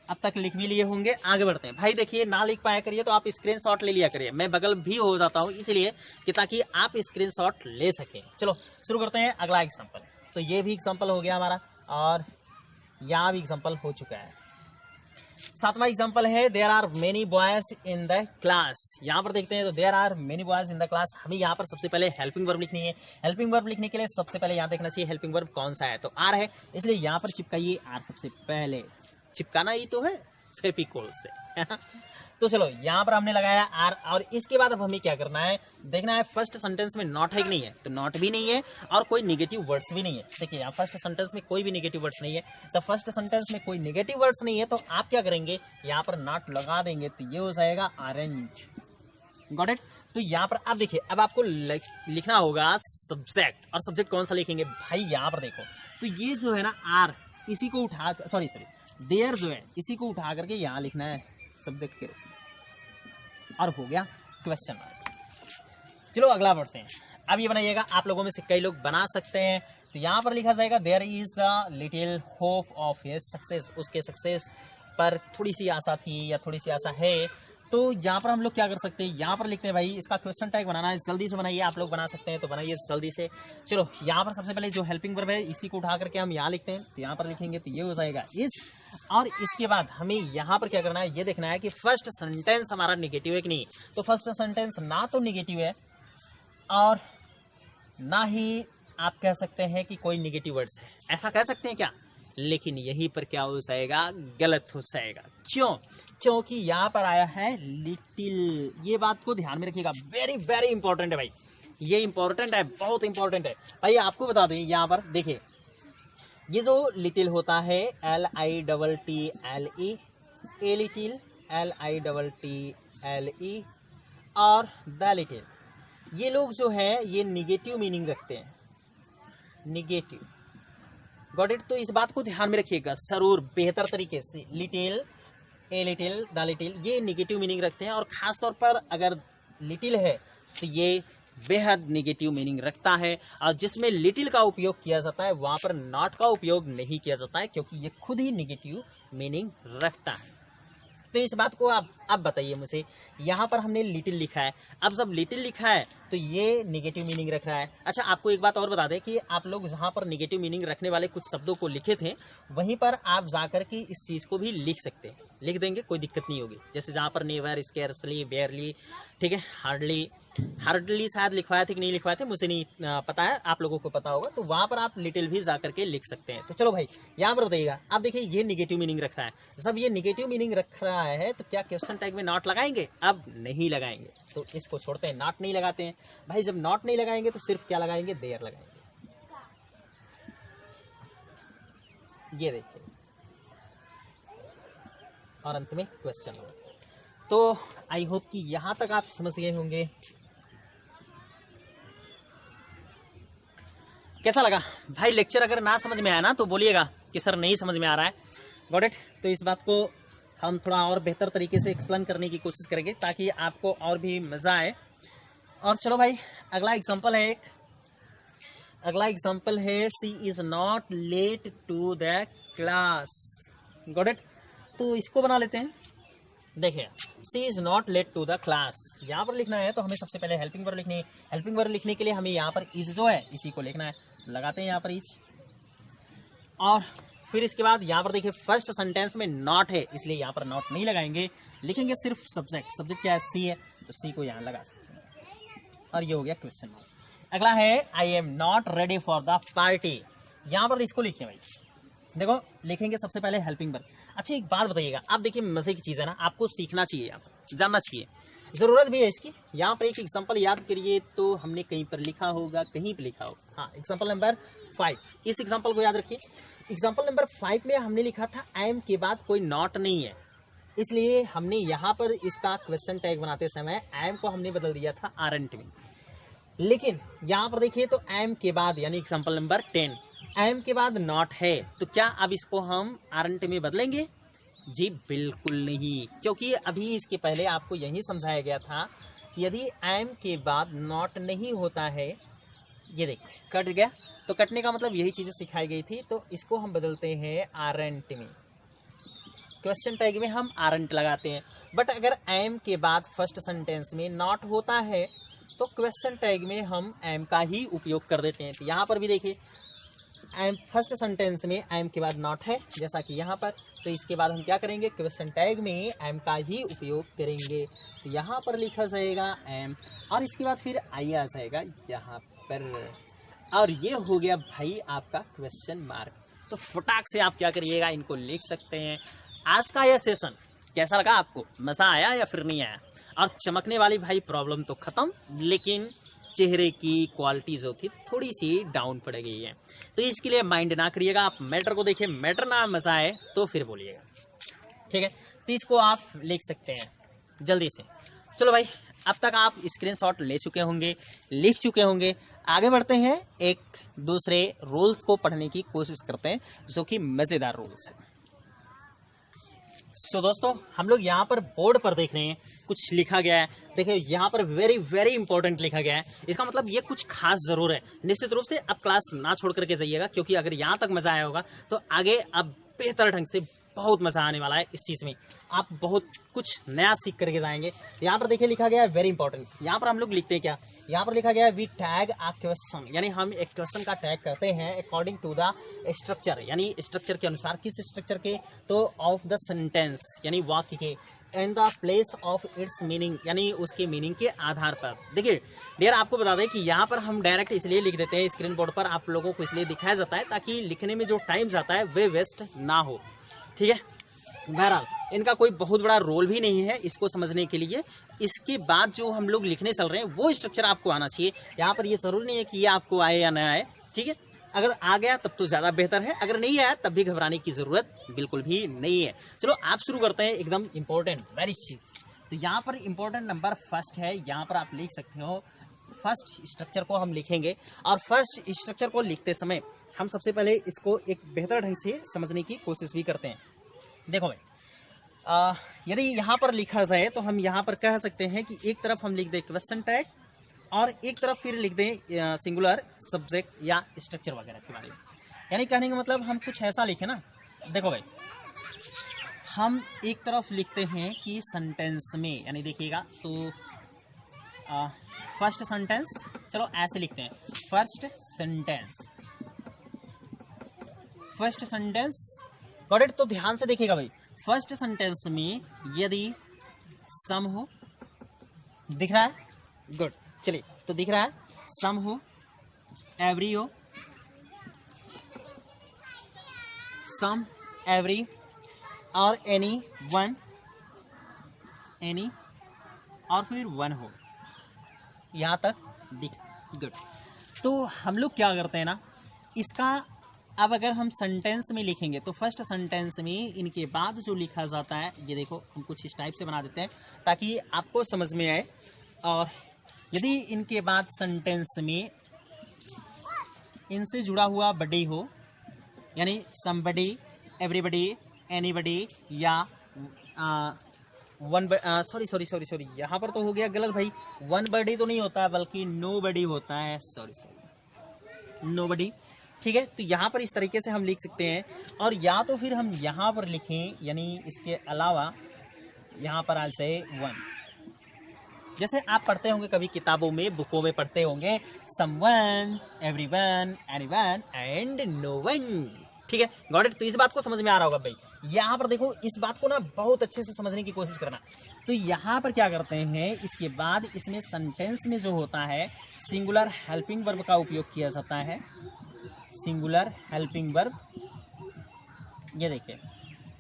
अब तक लिख भी लिए होंगे। आगे बढ़ते हैं भाई। देखिए, ना लिख पाया करिए तो आप स्क्रीनशॉट ले लिया करिए, मैं बगल भी हो जाता हूँ इसलिए कि ताकि आप स्क्रीनशॉट ले सकें। चलो शुरू करते हैं अगला एग्जांपल। तो ये भी एग्जांपल हो गया हमारा, और यहाँ भी एग्जांपल हो चुका है। सातवां एग्जांपल है, there are many boys in the class. यहाँ पर देखते हैं, तो there are many boys in the class. हमें यहाँ पर सबसे पहले हेल्पिंग वर्ब लिखनी है। हेल्पिंग वर्ब लिखने के लिए सबसे पहले यहाँ देखना चाहिए हेल्पिंग वर्ब कौन सा है, तो आर है, इसलिए यहाँ पर चिपकाइए आर सबसे पहले। चिपकाना ही तो है फेविकोल से तो चलो, यहाँ पर हमने लगाया आर, और इसके बाद अब हमें क्या करना है, देखना है फर्स्ट सेंटेंस में नॉट है कि नहीं है। तो नॉट भी नहीं है और कोई निगेटिव वर्ड्स भी नहीं है। देखिए, यहाँ फर्स्ट सेंटेंस में कोई भी निगेटिव वर्ड्स नहीं है। जब फर्स्ट सेंटेंस में कोई निगेटिव वर्ड्स नहीं है तो आप क्या करेंगे, यहाँ पर नॉट लगा देंगे, तो ये हो जाएगा ऑरेंज। Got it? तो यहाँ पर अब देखिए, अब आपको लिखना होगा सब्जेक्ट, और सब्जेक्ट कौन सा लिखेंगे भाई, यहाँ पर देखो, तो ये जो है ना आर, इसी को उठा, सॉरी देयर जो है, इसी को उठा करके यहाँ लिखना है सब्जेक्ट के रूप में, और हो गया क्वेश्चन मार्क। चलो अगला बढ़ते हैं। अब ये बनाइएगा, आप लोगों में से कई लोग बना सकते हैं। तो यहाँ पर लिखा जाएगा, there is a little hope of his success. उसके सक्सेस पर थोड़ी सी आशा थी या थोड़ी सी आशा है। तो यहाँ पर हम लोग क्या कर सकते हैं, यहाँ पर लिखते हैं भाई, इसका क्वेश्चन टैग बनाना है, जल्दी से बनाइए। आप लोग बना सकते हैं तो बनाइए जल्दी से। चलो, यहाँ पर सबसे पहले जो हेल्पिंग वर्ब है इसी को उठा करके हम यहाँ लिखते हैं, तो यहाँ पर लिखेंगे तो ये हो जाएगा इज। और इसके बाद हमें यहाँ पर क्या करना है, ये देखना है कि फर्स्ट सेंटेंस हमारा निगेटिव है कि नहीं। तो फर्स्ट सेंटेंस ना तो निगेटिव है और ना ही आप कह सकते हैं कि कोई निगेटिव वर्ड्स है, ऐसा कह सकते हैं क्या? लेकिन यहीं पर क्या हो जाएगा, गलत हो जाएगा। क्यों? क्योंकि यहाँ पर आया है लिटिल। ये बात को ध्यान में रखिएगा, वेरी वेरी इंपॉर्टेंट है भाई, ये इंपॉर्टेंट है, बहुत इंपॉर्टेंट है भाई। आपको बता दें, यहाँ पर देखिए, ये जो लिटिल होता है LITTLE, ए लिटिल, LITTLE, और द लिटिल, ये लोग जो है ये निगेटिव मीनिंग रखते हैं, निगेटिव। Got it. तो इस बात को ध्यान में रखिएगा जरूर बेहतर तरीके से। Little, a little, the little, ये निगेटिव मीनिंग रखते हैं और खास तौर पर अगर लिटिल है तो ये बेहद निगेटिव मीनिंग रखता है। और जिसमें लिटिल का उपयोग किया जाता है वहाँ पर नॉट का उपयोग नहीं किया जाता है, क्योंकि ये खुद ही निगेटिव मीनिंग रखता है। तो इस बात को आप बताइए मुझे, यहाँ पर हमने लिटिल लिखा है, अब जब लिटिल लिखा है तो ये निगेटिव मीनिंग रख रहा है। अच्छा, आपको एक बात और बता दें कि आप लोग जहाँ पर निगेटिव मीनिंग रखने वाले कुछ शब्दों को लिखे थे वहीं पर आप जाकर के इस चीज़ को भी लिख सकते हैं, लिख देंगे, कोई दिक्कत नहीं होगी। जैसे जहाँ पर नेवर, स्केर्सली, बेयरली, ठीक है, हार्डली, हार्डली शायद लिखवाए थे कि नहीं लिखवाए थे मुझे नहीं पता है, आप लोगों को पता होगा, तो वहाँ पर आप लिटिल भी जा करके लिख सकते हैं। तो चलो भाई यहाँ पर बताइएगा, आप देखिए ये निगेटिव मीनिंग रख रहा है। जब ये निगेटिव मीनिंग रख रहा है तो क्या क्वेश्चन टैग में नॉट लगाएंगे? अब नहीं लगाएंगे, तो इसको छोड़ते हैं, नॉट नहीं लगाते हैं भाई। जब नॉट नहीं लगाएंगे तो सिर्फ क्या लगाएंगे? देयर लगाएंगे। ये देखिए, और अंत में क्वेश्चन हो। तो आई होप कि यहां तक आप समझ गए होंगे। कैसा लगा भाई लेक्चर? अगर ना समझ में आया ना तो बोलिएगा कि सर नहीं समझ में आ रहा है। Got it. तो इस बात को हम थोड़ा और बेहतर तरीके से एक्सप्लेन करने की कोशिश करेंगे ताकि आपको और भी मज़ा आए। और चलो भाई अगला एग्जांपल है, अगला एग्जांपल है she is not late to the class. Got it. तो इसको बना लेते हैं। देखिए, she is not late to the class, यहाँ पर लिखना है तो हमें सबसे पहले हेल्पिंग वर्ब लिखनी है। हेल्पिंग वर्ब लिखने के लिए हमें यहाँ पर इज जो है इसी को लिखना है, लगाते हैं यहाँ पर इज। और फिर इसके बाद यहाँ पर देखिए फर्स्ट सेंटेंस में नॉट है, इसलिए यहाँ पर नॉट नहीं लगाएंगे, लिखेंगे सिर्फ सब्जेक्ट। सब्जेक्ट क्या है? सी है, तो सी को यहाँ लगा सकते हैं। और ये हो गया क्वेश्चन मार्क। अगला है I am not ready for the party, यहाँ पर इसको लिखें भाई। देखो लिखेंगे सबसे पहले हेल्पिंग वर्ब। अच्छा एक बात बताइएगा, आप देखिए मजे की चीज़ है ना, आपको सीखना चाहिए, यहाँ पर जानना चाहिए, ज़रूरत भी है इसकी। यहाँ पर एक एग्जांपल याद करिए तो हमने कहीं पर लिखा होगा, कहीं पर लिखा होगा, हाँ एग्जांपल नंबर 5। इस एग्जांपल को याद रखिए। एग्जांपल नंबर 5 में हमने लिखा था एम के बाद कोई नॉट नहीं है, इसलिए हमने यहाँ पर इसका क्वेश्चन टैग बनाते समय एम को हमने बदल दिया था आरंट में। लेकिन यहाँ पर देखिए तो एम के बाद यानी एग्जांपल नंबर 10 एम के बाद नॉट है, तो क्या अब इसको हम आरंट में बदलेंगे? जी बिल्कुल नहीं, क्योंकि अभी इसके पहले आपको यही समझाया गया था कि यदि एम के बाद नॉट नहीं होता है, ये देखिए कट गया, तो कटने का मतलब यही चीज़ें सिखाई गई थी, तो इसको हम बदलते हैं आरंट में। क्वेश्चन टैग में हम आरंट लगाते हैं। बट अगर एम के बाद फर्स्ट सेंटेंस में नॉट होता है तो क्वेश्चन टैग में हम एम का ही उपयोग कर देते हैं। तो यहाँ पर भी देखिए एम फर्स्ट सेंटेंस में एम के बाद नॉट है, जैसा कि यहाँ पर, तो इसके बाद हम क्या करेंगे? क्वेश्चन टैग में एम का ही उपयोग करेंगे। तो यहाँ पर लिखा जाएगा एम और इसके बाद फिर आई आ जाएगा यहाँ पर, और ये हो गया भाई आपका क्वेश्चन मार्क। तो फटाक से आप क्या करिएगा, इनको लिख सकते हैं। आज का यह सेशन कैसा लगा आपको? मज़ा आया या फिर नहीं आया? और चमकने वाली भाई प्रॉब्लम तो ख़त्म, लेकिन चेहरे की क्वालिटी जो थी थोड़ी सी डाउन पड़ गई है, तो इसके लिए माइंड ना करिएगा, आप मैटर को देखिए, मैटर ना मज़ा आए तो फिर बोलिएगा, ठीक है? तो इसको आप लिख सकते हैं जल्दी से। चलो भाई अब तक आप स्क्रीनशॉट ले चुके होंगे, लिख चुके होंगे। आगे बढ़ते हैं, एक दूसरे रूल्स को पढ़ने की कोशिश करते हैं जो कि मज़ेदार रूल्स है। सो दोस्तों हम लोग यहाँ पर बोर्ड पर देख रहे हैं कुछ लिखा गया है। देखिए यहाँ पर वेरी वेरी इंपॉर्टेंट लिखा गया है, इसका मतलब ये कुछ खास ज़रूर है। निश्चित रूप से अब क्लास ना छोड़ करके जाइएगा, क्योंकि अगर यहाँ तक मज़ा आया होगा तो आगे अब बेहतर ढंग से बहुत मज़ा आने वाला है इस चीज़ में, आप बहुत कुछ नया सीख करके जाएंगे। यहाँ पर देखिए लिखा गया है वेरी इंपॉर्टेंट। यहाँ पर हम लोग लिखते हैं क्या? यहाँ पर लिखा गया है वी टैग अ क्वेश्चन, यानी हम एक क्वेश्चन का टैग करते हैं अकॉर्डिंग टू द स्ट्रक्चर, यानी स्ट्रक्चर के अनुसार। किस स्ट्रक्चर के? तो ऑफ द सेंटेंस, यानी वाक्य के, and the place of its meaning, यानी उसके मीनिंग के आधार पर। देखिए डियर आपको बता दें कि यहाँ पर हम डायरेक्ट इसलिए लिख देते हैं स्क्रीन बोर्ड पर, आप लोगों को इसलिए दिखाया जाता है ताकि लिखने में जो टाइम जाता है वे वेस्ट ना हो, ठीक है? बहरहाल इनका कोई बहुत बड़ा रोल भी नहीं है इसको समझने के लिए। इसके बाद जो हम लोग लिखने चल रहे हैं वो स्ट्रक्चर आपको आना चाहिए। यहाँ पर ये ज़रूरी नहीं है कि ये आपको आए या ना आए, ठीक है? अगर आ गया तब तो ज़्यादा बेहतर है, अगर नहीं आया तब भी घबराने की ज़रूरत बिल्कुल भी नहीं है। चलो आप शुरू करते हैं, एकदम इंपॉर्टेंट वेरी चीज। तो यहाँ पर इंपॉर्टेंट नंबर फर्स्ट है, यहाँ पर आप लिख सकते हो फर्स्ट स्ट्रक्चर को हम लिखेंगे, और फर्स्ट स्ट्रक्चर को लिखते समय हम सबसे पहले इसको एक बेहतर ढंग से समझने की कोशिश भी करते हैं। देखो भाई, यदि यहाँ पर लिखा जाए तो हम यहाँ पर कह सकते हैं कि एक तरफ हम लिख दें क्वेश्चन टैग और एक तरफ फिर लिख दें सिंगुलर सब्जेक्ट या स्ट्रक्चर वगैरह के बारे में। यानी कहने का मतलब हम कुछ ऐसा लिखें ना, देखो भाई, हम एक तरफ लिखते हैं कि सेंटेंस में, यानी देखिएगा तो फर्स्ट सेंटेंस, चलो ऐसे लिखते हैं, फर्स्ट सेंटेंस गॉट इट। तो ध्यान से देखिएगा भाई, फर्स्ट सेंटेंस में यदि सम हो, दिख रहा है, गुड, चलिए, तो दिख रहा है सम हो, एवरी हो, सम एवरी और एनी वन, एनी और फिर वन हो, यहाँ तक दिख, गुड। तो हम लोग क्या करते हैं ना, इसका अब अगर हम सेंटेंस में लिखेंगे तो फर्स्ट सेंटेंस में इनके बाद जो लिखा जाता है, ये देखो हम कुछ इस टाइप से बना देते हैं ताकि आपको समझ में आए। और यदि इनके बाद सेंटेंस में इनसे जुड़ा हुआ बडी हो, यानी समबडी, एवरीबडी, एनीबडी या वन, सॉरी यहाँ पर तो हो गया गलत भाई, वन बडी तो नहीं होता बल्कि नो बडी होता है, सॉरी नो बडी, ठीक है। तो यहाँ पर इस तरीके से हम लिख सकते हैं, और या तो फिर हम यहाँ पर लिखें, यानी इसके अलावा यहाँ पर आज से वन, जैसे आप पढ़ते होंगे कभी किताबों में, बुकों में पढ़ते होंगे, someone, everyone, anyone and no one, ठीक है, गॉट इट। तो इस बात को समझ में आ रहा होगा भाई। यहाँ पर देखो, इस बात को ना बहुत अच्छे से समझने की कोशिश करना। तो यहाँ पर क्या करते हैं, इसके बाद इसमें सेंटेंस में जो होता है सिंगुलर हेल्पिंग वर्ब का उपयोग किया जाता है, सिंगुलर हेल्पिंग वर्ब, ये देखिए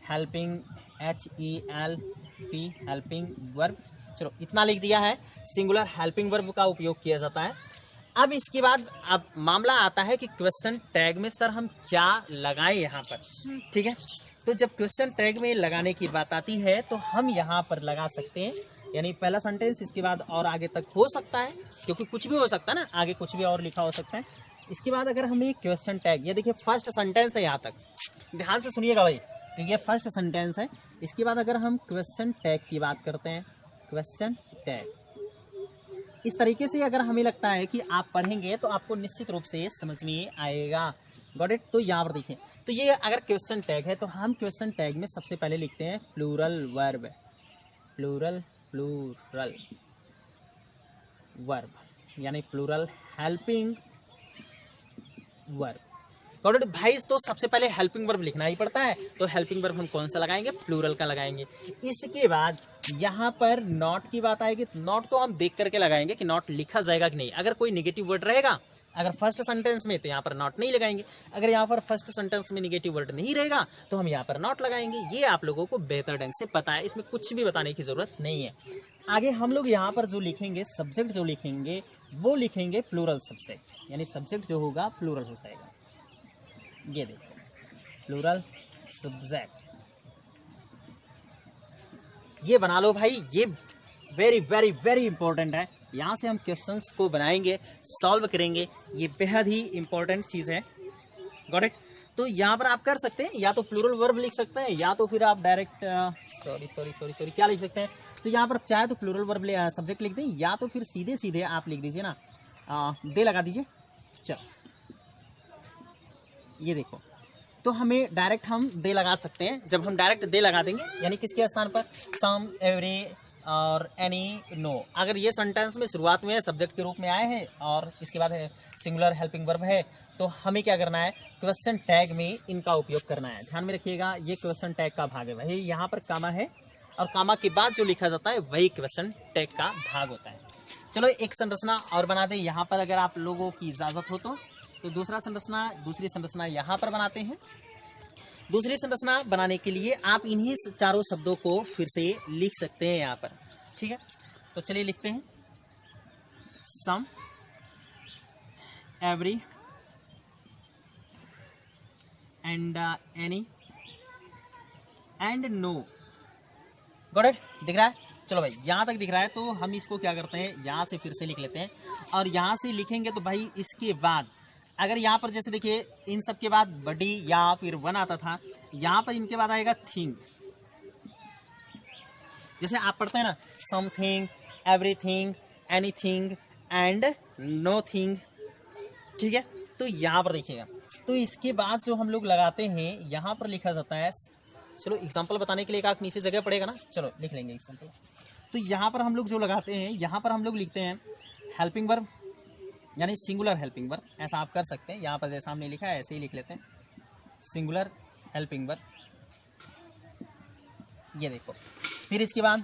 हेल्पिंग, HELP, हेल्पिंग वर्ब, चलो इतना लिख दिया है, सिंगुलर हेल्पिंग वर्ब का उपयोग किया जाता है। अब इसके बाद अब मामला आता है कि क्वेश्चन टैग में सर हम क्या लगाएं यहाँ पर, ठीक है। तो जब क्वेश्चन टैग में लगाने की बात आती है तो हम यहाँ पर लगा सकते हैं, यानी पहला सेंटेंस, इसके बाद और आगे तक हो सकता है, क्योंकि कुछ भी हो सकता है ना, आगे कुछ भी और लिखा हो सकता है। इसके बाद अगर हमें क्वेश्चन टैग, ये देखिए फर्स्ट सेंटेंस है, यहाँ तक ध्यान से सुनिएगा भाई, तो ये फर्स्ट सेंटेंस है। इसके बाद अगर हम क्वेश्चन टैग की बात करते हैं, क्वेश्चन टैग, इस तरीके से अगर हमें लगता है कि आप पढ़ेंगे तो आपको निश्चित रूप से समझ में आएगा, गॉट इट। तो यहाँ पर देखिए, तो ये अगर क्वेश्चन टैग है तो हम क्वेश्चन टैग में सबसे पहले लिखते हैं प्लूरल वर्ब, प्लूरल वर्ब, यानी plural helping verb, got it भाई। तो सबसे पहले हेल्पिंग वर्ब लिखना ही पड़ता है, तो हेल्पिंग वर्ब हम कौन सा लगाएंगे, प्लूरल का लगाएंगे। इसके बाद यहाँ पर नॉट की बात आएगी, नॉट तो हम देख करके लगाएंगे कि नॉट लिखा जाएगा कि नहीं। अगर कोई नेगेटिव वर्ड रहेगा, अगर फर्स्ट सेंटेंस में, तो यहाँ पर नॉट नहीं लगाएंगे। अगर यहाँ पर फर्स्ट सेंटेंस में नेगेटिव वर्ड नहीं रहेगा तो हम यहाँ पर नॉट लगाएंगे। ये आप लोगों को बेहतर ढंग से पता है, इसमें कुछ भी बताने की जरूरत नहीं है। आगे हम लोग यहाँ पर जो लिखेंगे, सब्जेक्ट जो लिखेंगे वो लिखेंगे प्लूरल सब्जेक्ट, यानी सब्जेक्ट जो होगा प्लूरल हो जाएगा। ये देखो प्लूरल सब्जेक्ट, ये बना लो भाई, ये वेरी वेरी वेरी इंपॉर्टेंट है। यहाँ से हम क्वेश्चंस को बनाएंगे, सॉल्व करेंगे, ये बेहद ही इंपॉर्टेंट चीज़ है, गॉट इट। तो यहाँ पर आप कर सकते हैं, या तो प्लूरल वर्ब लिख सकते हैं, या तो फिर आप डायरेक्ट सॉरी क्या लिख सकते हैं। तो यहाँ पर चाहे तो प्लूरल वर्ब सब्जेक्ट लिख दें, या तो फिर सीधे सीधे आप लिख दीजिए ना, दे लगा दीजिए। चलो ये देखो, तो हमें डायरेक्ट हम दे लगा सकते हैं। जब हम डायरेक्ट दे लगा देंगे, यानी किसके स्थान पर, सम, एवरी और एनी, नो, अगर ये सेंटेंस में शुरुआत में सब्जेक्ट के रूप में आए हैं और इसके बाद सिंगुलर हेल्पिंग वर्ब है, तो हमें क्या करना है, क्वेश्चन टैग में इनका उपयोग करना है। ध्यान में रखिएगा, ये क्वेश्चन टैग का भाग है, वही यहाँ पर कामा है, और कामा के बाद जो लिखा जाता है वही क्वेश्चन टैग का भाग होता है। चलो एक संरचना और बना दें यहाँ पर, अगर आप लोगों की इजाज़त हो तो दूसरी संरचना यहाँ पर बनाते हैं। दूसरी संरचना बनाने के लिए आप इन्हीं चारों शब्दों को फिर से लिख सकते हैं यहाँ पर, ठीक है। तो चलिए लिखते हैं, some, every and any and no, got it, दिख रहा है। चलो भाई यहाँ तक दिख रहा है, तो हम इसको क्या करते हैं, यहाँ से फिर से लिख लेते हैं। और यहाँ से लिखेंगे तो भाई इसके बाद अगर यहाँ पर जैसे देखिए इन सब के बाद बडी या फिर वन आता था, यहाँ पर इनके बाद आएगा थिंग। जैसे आप पढ़ते हैं ना, something, everything, anything and nothing, ठीक है। तो यहाँ पर देखिएगा, तो इसके बाद जो हम लोग लगाते हैं यहाँ पर लिखा जाता है, चलो एग्जांपल बताने के लिए एक नीचे जगह पड़ेगा ना, चलो लिख लेंगे एग्जांपल। तो यहाँ पर हम लोग जो लगाते हैं, यहाँ पर हम लोग लिखते हैं हेल्पिंग वर्ब, यानी सिंगुलर हेल्पिंग वर्ब। ऐसा आप कर सकते हैं, यहाँ पर जैसा हमने लिखा है ऐसे ही लिख लेते हैं, सिंगुलर हेल्पिंग वर्ब। ये देखो, फिर इसके बाद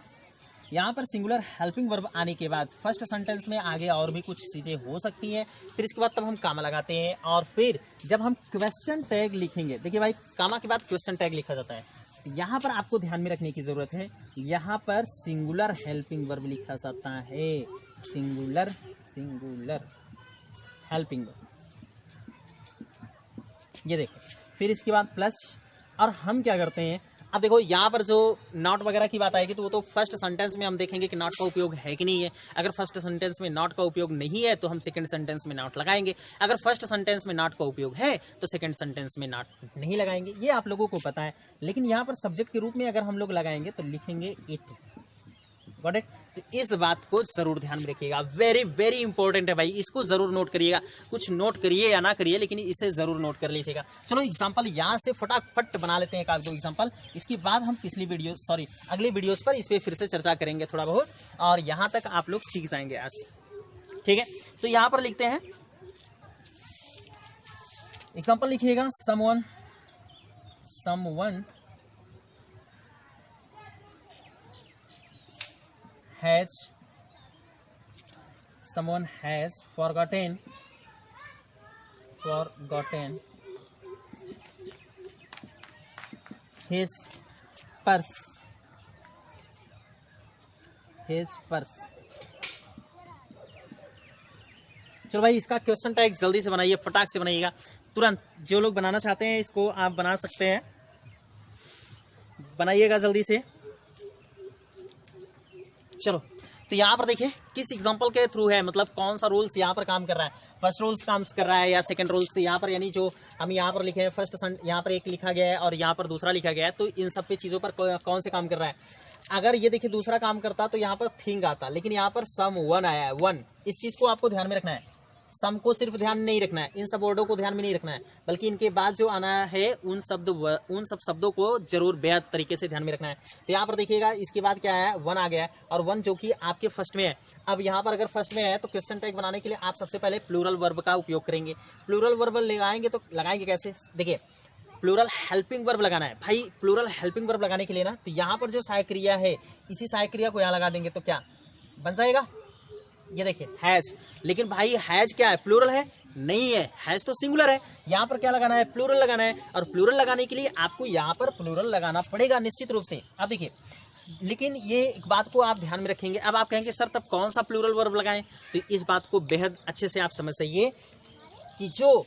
यहाँ पर सिंगुलर हेल्पिंग वर्ब आने के बाद फर्स्ट सेंटेंस में आगे और भी कुछ चीज़ें हो सकती हैं। फिर इसके बाद तब हम कामा लगाते हैं, और फिर जब हम क्वेश्चन टैग लिखेंगे, देखिए भाई कामा के बाद क्वेश्चन टैग लिखा जाता है। यहाँ पर आपको ध्यान में रखने की ज़रूरत है, यहाँ पर सिंगुलर हेल्पिंग वर्ब लिखा जाता है, सिंगुलर हेल्पिंग वर्ब। ये देखो, फिर इसके बाद प्लस, और हम क्या करते हैं, अब देखो यहाँ पर जो नॉट वगैरह की बात आएगी तो वो तो फर्स्ट सेंटेंस में हम देखेंगे कि नॉट का उपयोग है कि नहीं है। अगर फर्स्ट सेंटेंस में नॉट का उपयोग नहीं है तो हम सेकंड सेंटेंस में नॉट लगाएंगे, अगर फर्स्ट सेंटेंस में नॉट का उपयोग है तो सेकंड सेंटेंस में नॉट नहीं लगाएंगे। ये आप लोगों को पता है, लेकिन यहाँ पर सब्जेक्ट के रूप में अगर हम लोग लगाएंगे तो लिखेंगे इट। Got it? तो इस बात को जरूर ध्यान में रखिएगा, वेरी वेरी इंपॉर्टेंट है भाई, इसको जरूर नोट करिएगा। कुछ नोट करिए या ना करिए, लेकिन इसे जरूर नोट कर लीजिएगा। चलो एग्जांपल यहाँ से फटाफट बना लेते हैं एक आध दो एग्जांपल, इसके बाद हम अगली वीडियोस पर इस पर फिर से चर्चा करेंगे थोड़ा बहुत, और यहाँ तक आप लोग सीख जाएंगे आज, ठीक है। तो यहाँ पर लिखते हैं एग्जाम्पल, लिखिएगा someone has forgotten his purse। चलो भाई इसका क्वेश्चन टैग जल्दी से बनाइए, फटाक से बनाइएगा तुरंत। जो लोग बनाना चाहते हैं इसको आप बना सकते हैं, बनाइएगा जल्दी से। चलो तो यहाँ पर देखिए किस एग्जांपल के थ्रू है, मतलब कौन सा रूल्स यहाँ पर काम कर रहा है, फर्स्ट रूल्स काम कर रहा है या सेकंड रूल्स यहाँ पर, यानी जो हम यहाँ पर लिखे हैं फर्स्ट यहाँ पर एक लिखा गया है और यहाँ पर दूसरा लिखा गया है, तो इन सब पे चीज़ों पर कौन से काम कर रहा है। अगर ये देखिए दूसरा काम करता तो यहाँ पर थिंग आता, लेकिन यहाँ पर सम वन आया है, वन। इस चीज़ को आपको ध्यान में रखना है, सम को सिर्फ ध्यान नहीं रखना है, इन सब वर्डों को ध्यान में नहीं रखना है, बल्कि इनके बाद जो आना है उन सब शब्दों को जरूर बेहद तरीके से ध्यान में रखना है। तो यहाँ पर देखिएगा इसके बाद क्या है, वन आ गया है, और वन जो कि आपके फर्स्ट में है। अब यहाँ पर अगर फर्स्ट में है तो क्वेश्चन टैग बनाने के लिए आप सबसे पहले प्लूरल वर्ब का उपयोग करेंगे। प्लूरल वर्ब लगाएंगे तो लगाएंगे कैसे, देखिए प्लूरल हेल्पिंग वर्ब लगाना है भाई। प्लूरल हेल्पिंग वर्ब लगाने के लिए ना, तो यहाँ पर जो सहायक क्रिया है इसी सहायक क्रिया को यहाँ लगा देंगे तो क्या बन जाएगा, ये देखिए हैज। लेकिन भाई हैज क्या है, प्लूरल है? नहीं है, हैज तो सिंगुलर है। यहाँ पर क्या लगाना है, प्लूरल लगाना है, और प्लूरल लगाने के लिए आपको यहाँ पर प्लूरल लगाना पड़ेगा निश्चित रूप से। अब देखिए, लेकिन ये एक बात को आप ध्यान में रखेंगे। अब आप कहेंगे सर तब कौन सा प्लूरल वर्ब लगाएं, तो इस बात को बेहद अच्छे से आप समझ जाइए कि जो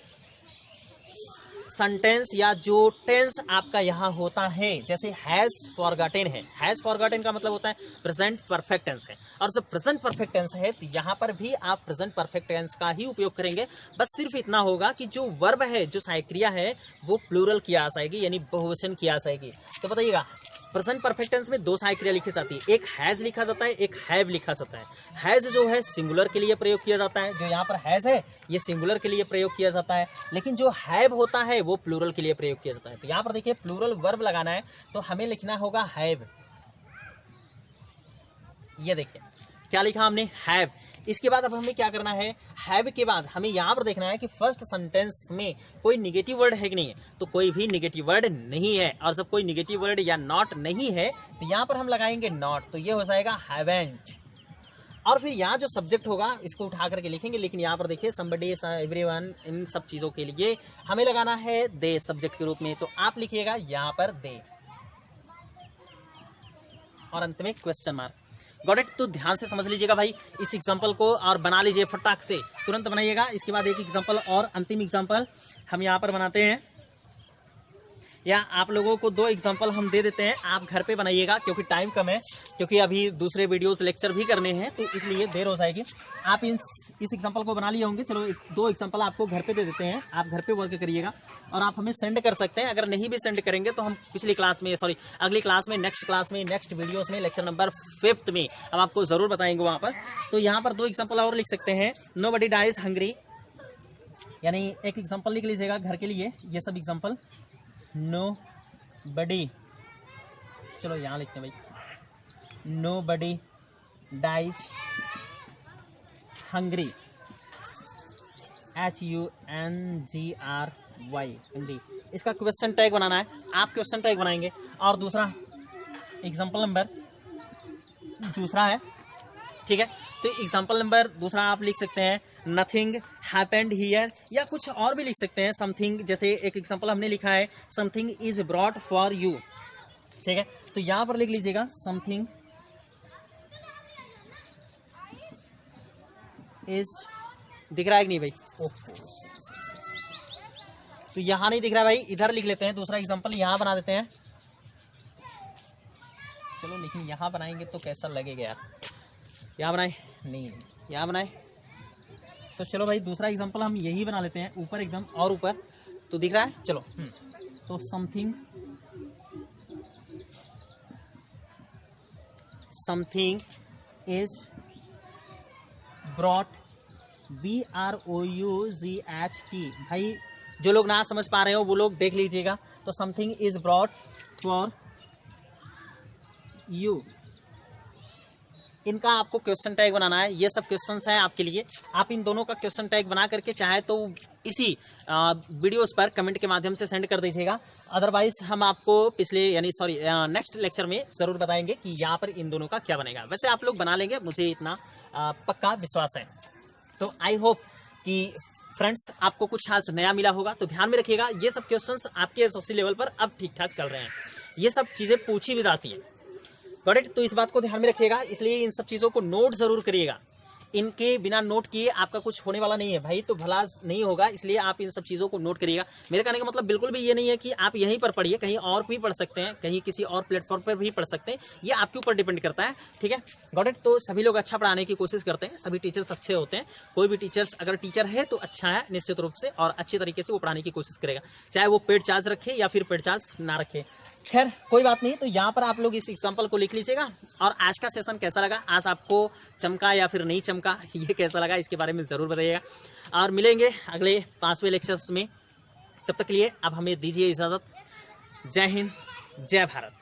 सेंटेंस या जो टेंस आपका यहाँ होता है, जैसे हैज फॉरगॉटन है, हैज फॉरगॉटन का मतलब होता है प्रेजेंट परफेक्ट टेंस है, और जब प्रेजेंट परफेक्ट टेंस है तो यहाँ पर भी आप प्रेजेंट परफेक्ट टेंस का ही उपयोग करेंगे। बस सिर्फ इतना होगा कि जो वर्ब है, जो सहायक क्रिया है, वो प्लूरल की आ जाएगी, यानी बहुवचन की आ जाएगी। तो बताइएगा प्रेजेंट परफेक्ट टेंस में दो सहायक क्रिया लिखी जाती है, एक हैज लिखा जाता है, एक हैव लिखा जाता है। हैज जो है सिंगुलर के लिए प्रयोग किया जाता है, जो यहाँ पर हैज है ये सिंगुलर के लिए प्रयोग किया जाता है, लेकिन जो हैव होता है वो प्लूरल के लिए प्रयोग किया जाता है। तो यहाँ पर देखिए प्लूरल वर्ब लगाना है तो हमें लिखना होगा हैव। ये देखिए क्या लिखा हमने, हैव। इसके बाद अब हमें क्या करना है, हैव के बाद हमें यहाँ पर देखना है कि फर्स्ट सेंटेंस में कोई निगेटिव वर्ड है कि नहीं है। तो कोई भी निगेटिव वर्ड नहीं है, और जब कोई निगेटिव वर्ड या नॉट नहीं है तो यहाँ पर हम लगाएंगे नॉट, तो ये हो जाएगा हैवेंट। और फिर यहाँ जो सब्जेक्ट होगा इसको उठा करके लिखेंगे, लेकिन यहाँ पर देखिए समबडी, एवरीवन, इन सब चीज़ों के लिए हमें लगाना है दे सब्जेक्ट के रूप में। तो आप लिखिएगा यहाँ पर दे, और अंत में क्वेश्चन मार्क। Got it? तो ध्यान से समझ लीजिएगा भाई इस एग्जांपल को, और बना लीजिए फटाक से, तुरंत बनाइएगा। इसके बाद एक एग्जांपल और अंतिम एग्जांपल हम यहाँ पर बनाते हैं। या आप लोगों को 2 एग्जांपल हम दे देते हैं, आप घर पे बनाइएगा क्योंकि टाइम कम है, क्योंकि अभी दूसरे वीडियोस लेक्चर भी करने हैं तो इसलिए देर हो जाएगी। आप इस एग्जांपल को बना लिए होंगे। चलो 2 एग्जांपल आपको घर पे दे देते हैं, आप घर पे वर्क करिएगा और आप हमें सेंड कर सकते हैं। अगर नहीं भी सेंड करेंगे तो हम अगली क्लास में नेक्स्ट वीडियोस में लेक्चर नंबर 5 में हम आपको जरूर बताएंगे वहां पर। तो यहाँ पर 2 एग्जांपल और लिख सकते हैं। नोबडी डाइज हंग्री, यानी एक एग्जांपल लिख लीजिएगा घर के लिए, ये सब एग्जांपल। नोबडी, चलो यहाँ लिखते हैं भाई, nobody dies hungry, HUNGRY, hungry. इसका क्वेश्चन टैग बनाना है, आप क्वेश्चन टैग बनाएंगे। और दूसरा एग्जांपल नंबर दूसरा है, ठीक है। तो एग्जांपल नंबर दूसरा आप लिख सकते हैं नथिंग हैपेंड हियर, या कुछ और भी लिख सकते हैं समथिंग। जैसे एक एग्जांपल हमने लिखा है something is brought for you, ठीक है। तो यहां पर लिख लीजिएगा समथिंग इज, दिख रहा है कि नहीं भाई? तो यहां नहीं दिख रहा भाई, इधर लिख लेते हैं। दूसरा एग्जांपल यहां बना देते हैं। चलो लेकिन यहां बनाएंगे तो कैसा लगेगा यार, यहाँ बनाए नहीं, यहाँ बनाए। तो चलो भाई दूसरा एग्जांपल हम यही बना लेते हैं, ऊपर एकदम और ऊपर, तो दिख रहा है। चलो तो समथिंग इज ब्रॉट, BROUGHT। भाई जो लोग ना समझ पा रहे हो वो लोग देख लीजिएगा। तो something is brought for you, इनका आपको क्वेश्चन टैग बनाना है। ये सब क्वेश्चंस हैं आपके लिए, आप इन दोनों का क्वेश्चन टैग बना करके चाहे तो इसी वीडियोस पर कमेंट के माध्यम से सेंड कर दीजिएगा। अदरवाइज हम आपको नेक्स्ट लेक्चर में जरूर बताएंगे कि यहाँ पर इन दोनों का क्या बनेगा। वैसे आप लोग बना लेंगे, मुझे इतना पक्का विश्वास है। तो आई होप कि फ्रेंड्स आपको कुछ आज नया मिला होगा। तो ध्यान में रखिएगा, ये सब क्वेश्चंस आपके एसएससी लेवल पर अब ठीक ठाक चल रहे हैं, ये सब चीजें पूछी भी जाती हैं। Got it? तो इस बात को ध्यान में रखिएगा, इसलिए इन सब चीज़ों को नोट जरूर करिएगा। इनके बिना नोट किए आपका कुछ होने वाला नहीं है भाई, तो भला नहीं होगा, इसलिए आप इन सब चीज़ों को नोट करिएगा। मेरे कहने का मतलब बिल्कुल भी ये नहीं है कि आप यहीं पर पढ़िए, कहीं और भी पढ़ सकते हैं, कहीं किसी और प्लेटफॉर्म पर भी पढ़ सकते हैं, ये आपके ऊपर डिपेंड करता है, ठीक है। Got it? तो सभी लोग अच्छा पढ़ाने की कोशिश करते हैं, सभी टीचर्स अच्छे होते हैं। कोई भी टीचर्स अगर टीचर है तो अच्छा है निश्चित रूप से, और अच्छे तरीके से वो पढ़ाने की कोशिश करेगा, चाहे वो पेड चार्ज रखे या फिर पेड चार्ज ना रखे। खैर कोई बात नहीं। तो यहाँ पर आप लोग इस एग्जाम्पल को लिख लीजिएगा। और आज का सेशन कैसा लगा, आज आपको चमका या फिर नहीं चमका, ये कैसा लगा इसके बारे में ज़रूर बताइएगा। और मिलेंगे अगले 5वें लेक्चर्स में, तब तक के लिए अब हमें दीजिए इजाज़त। जय हिंद, जय भारत।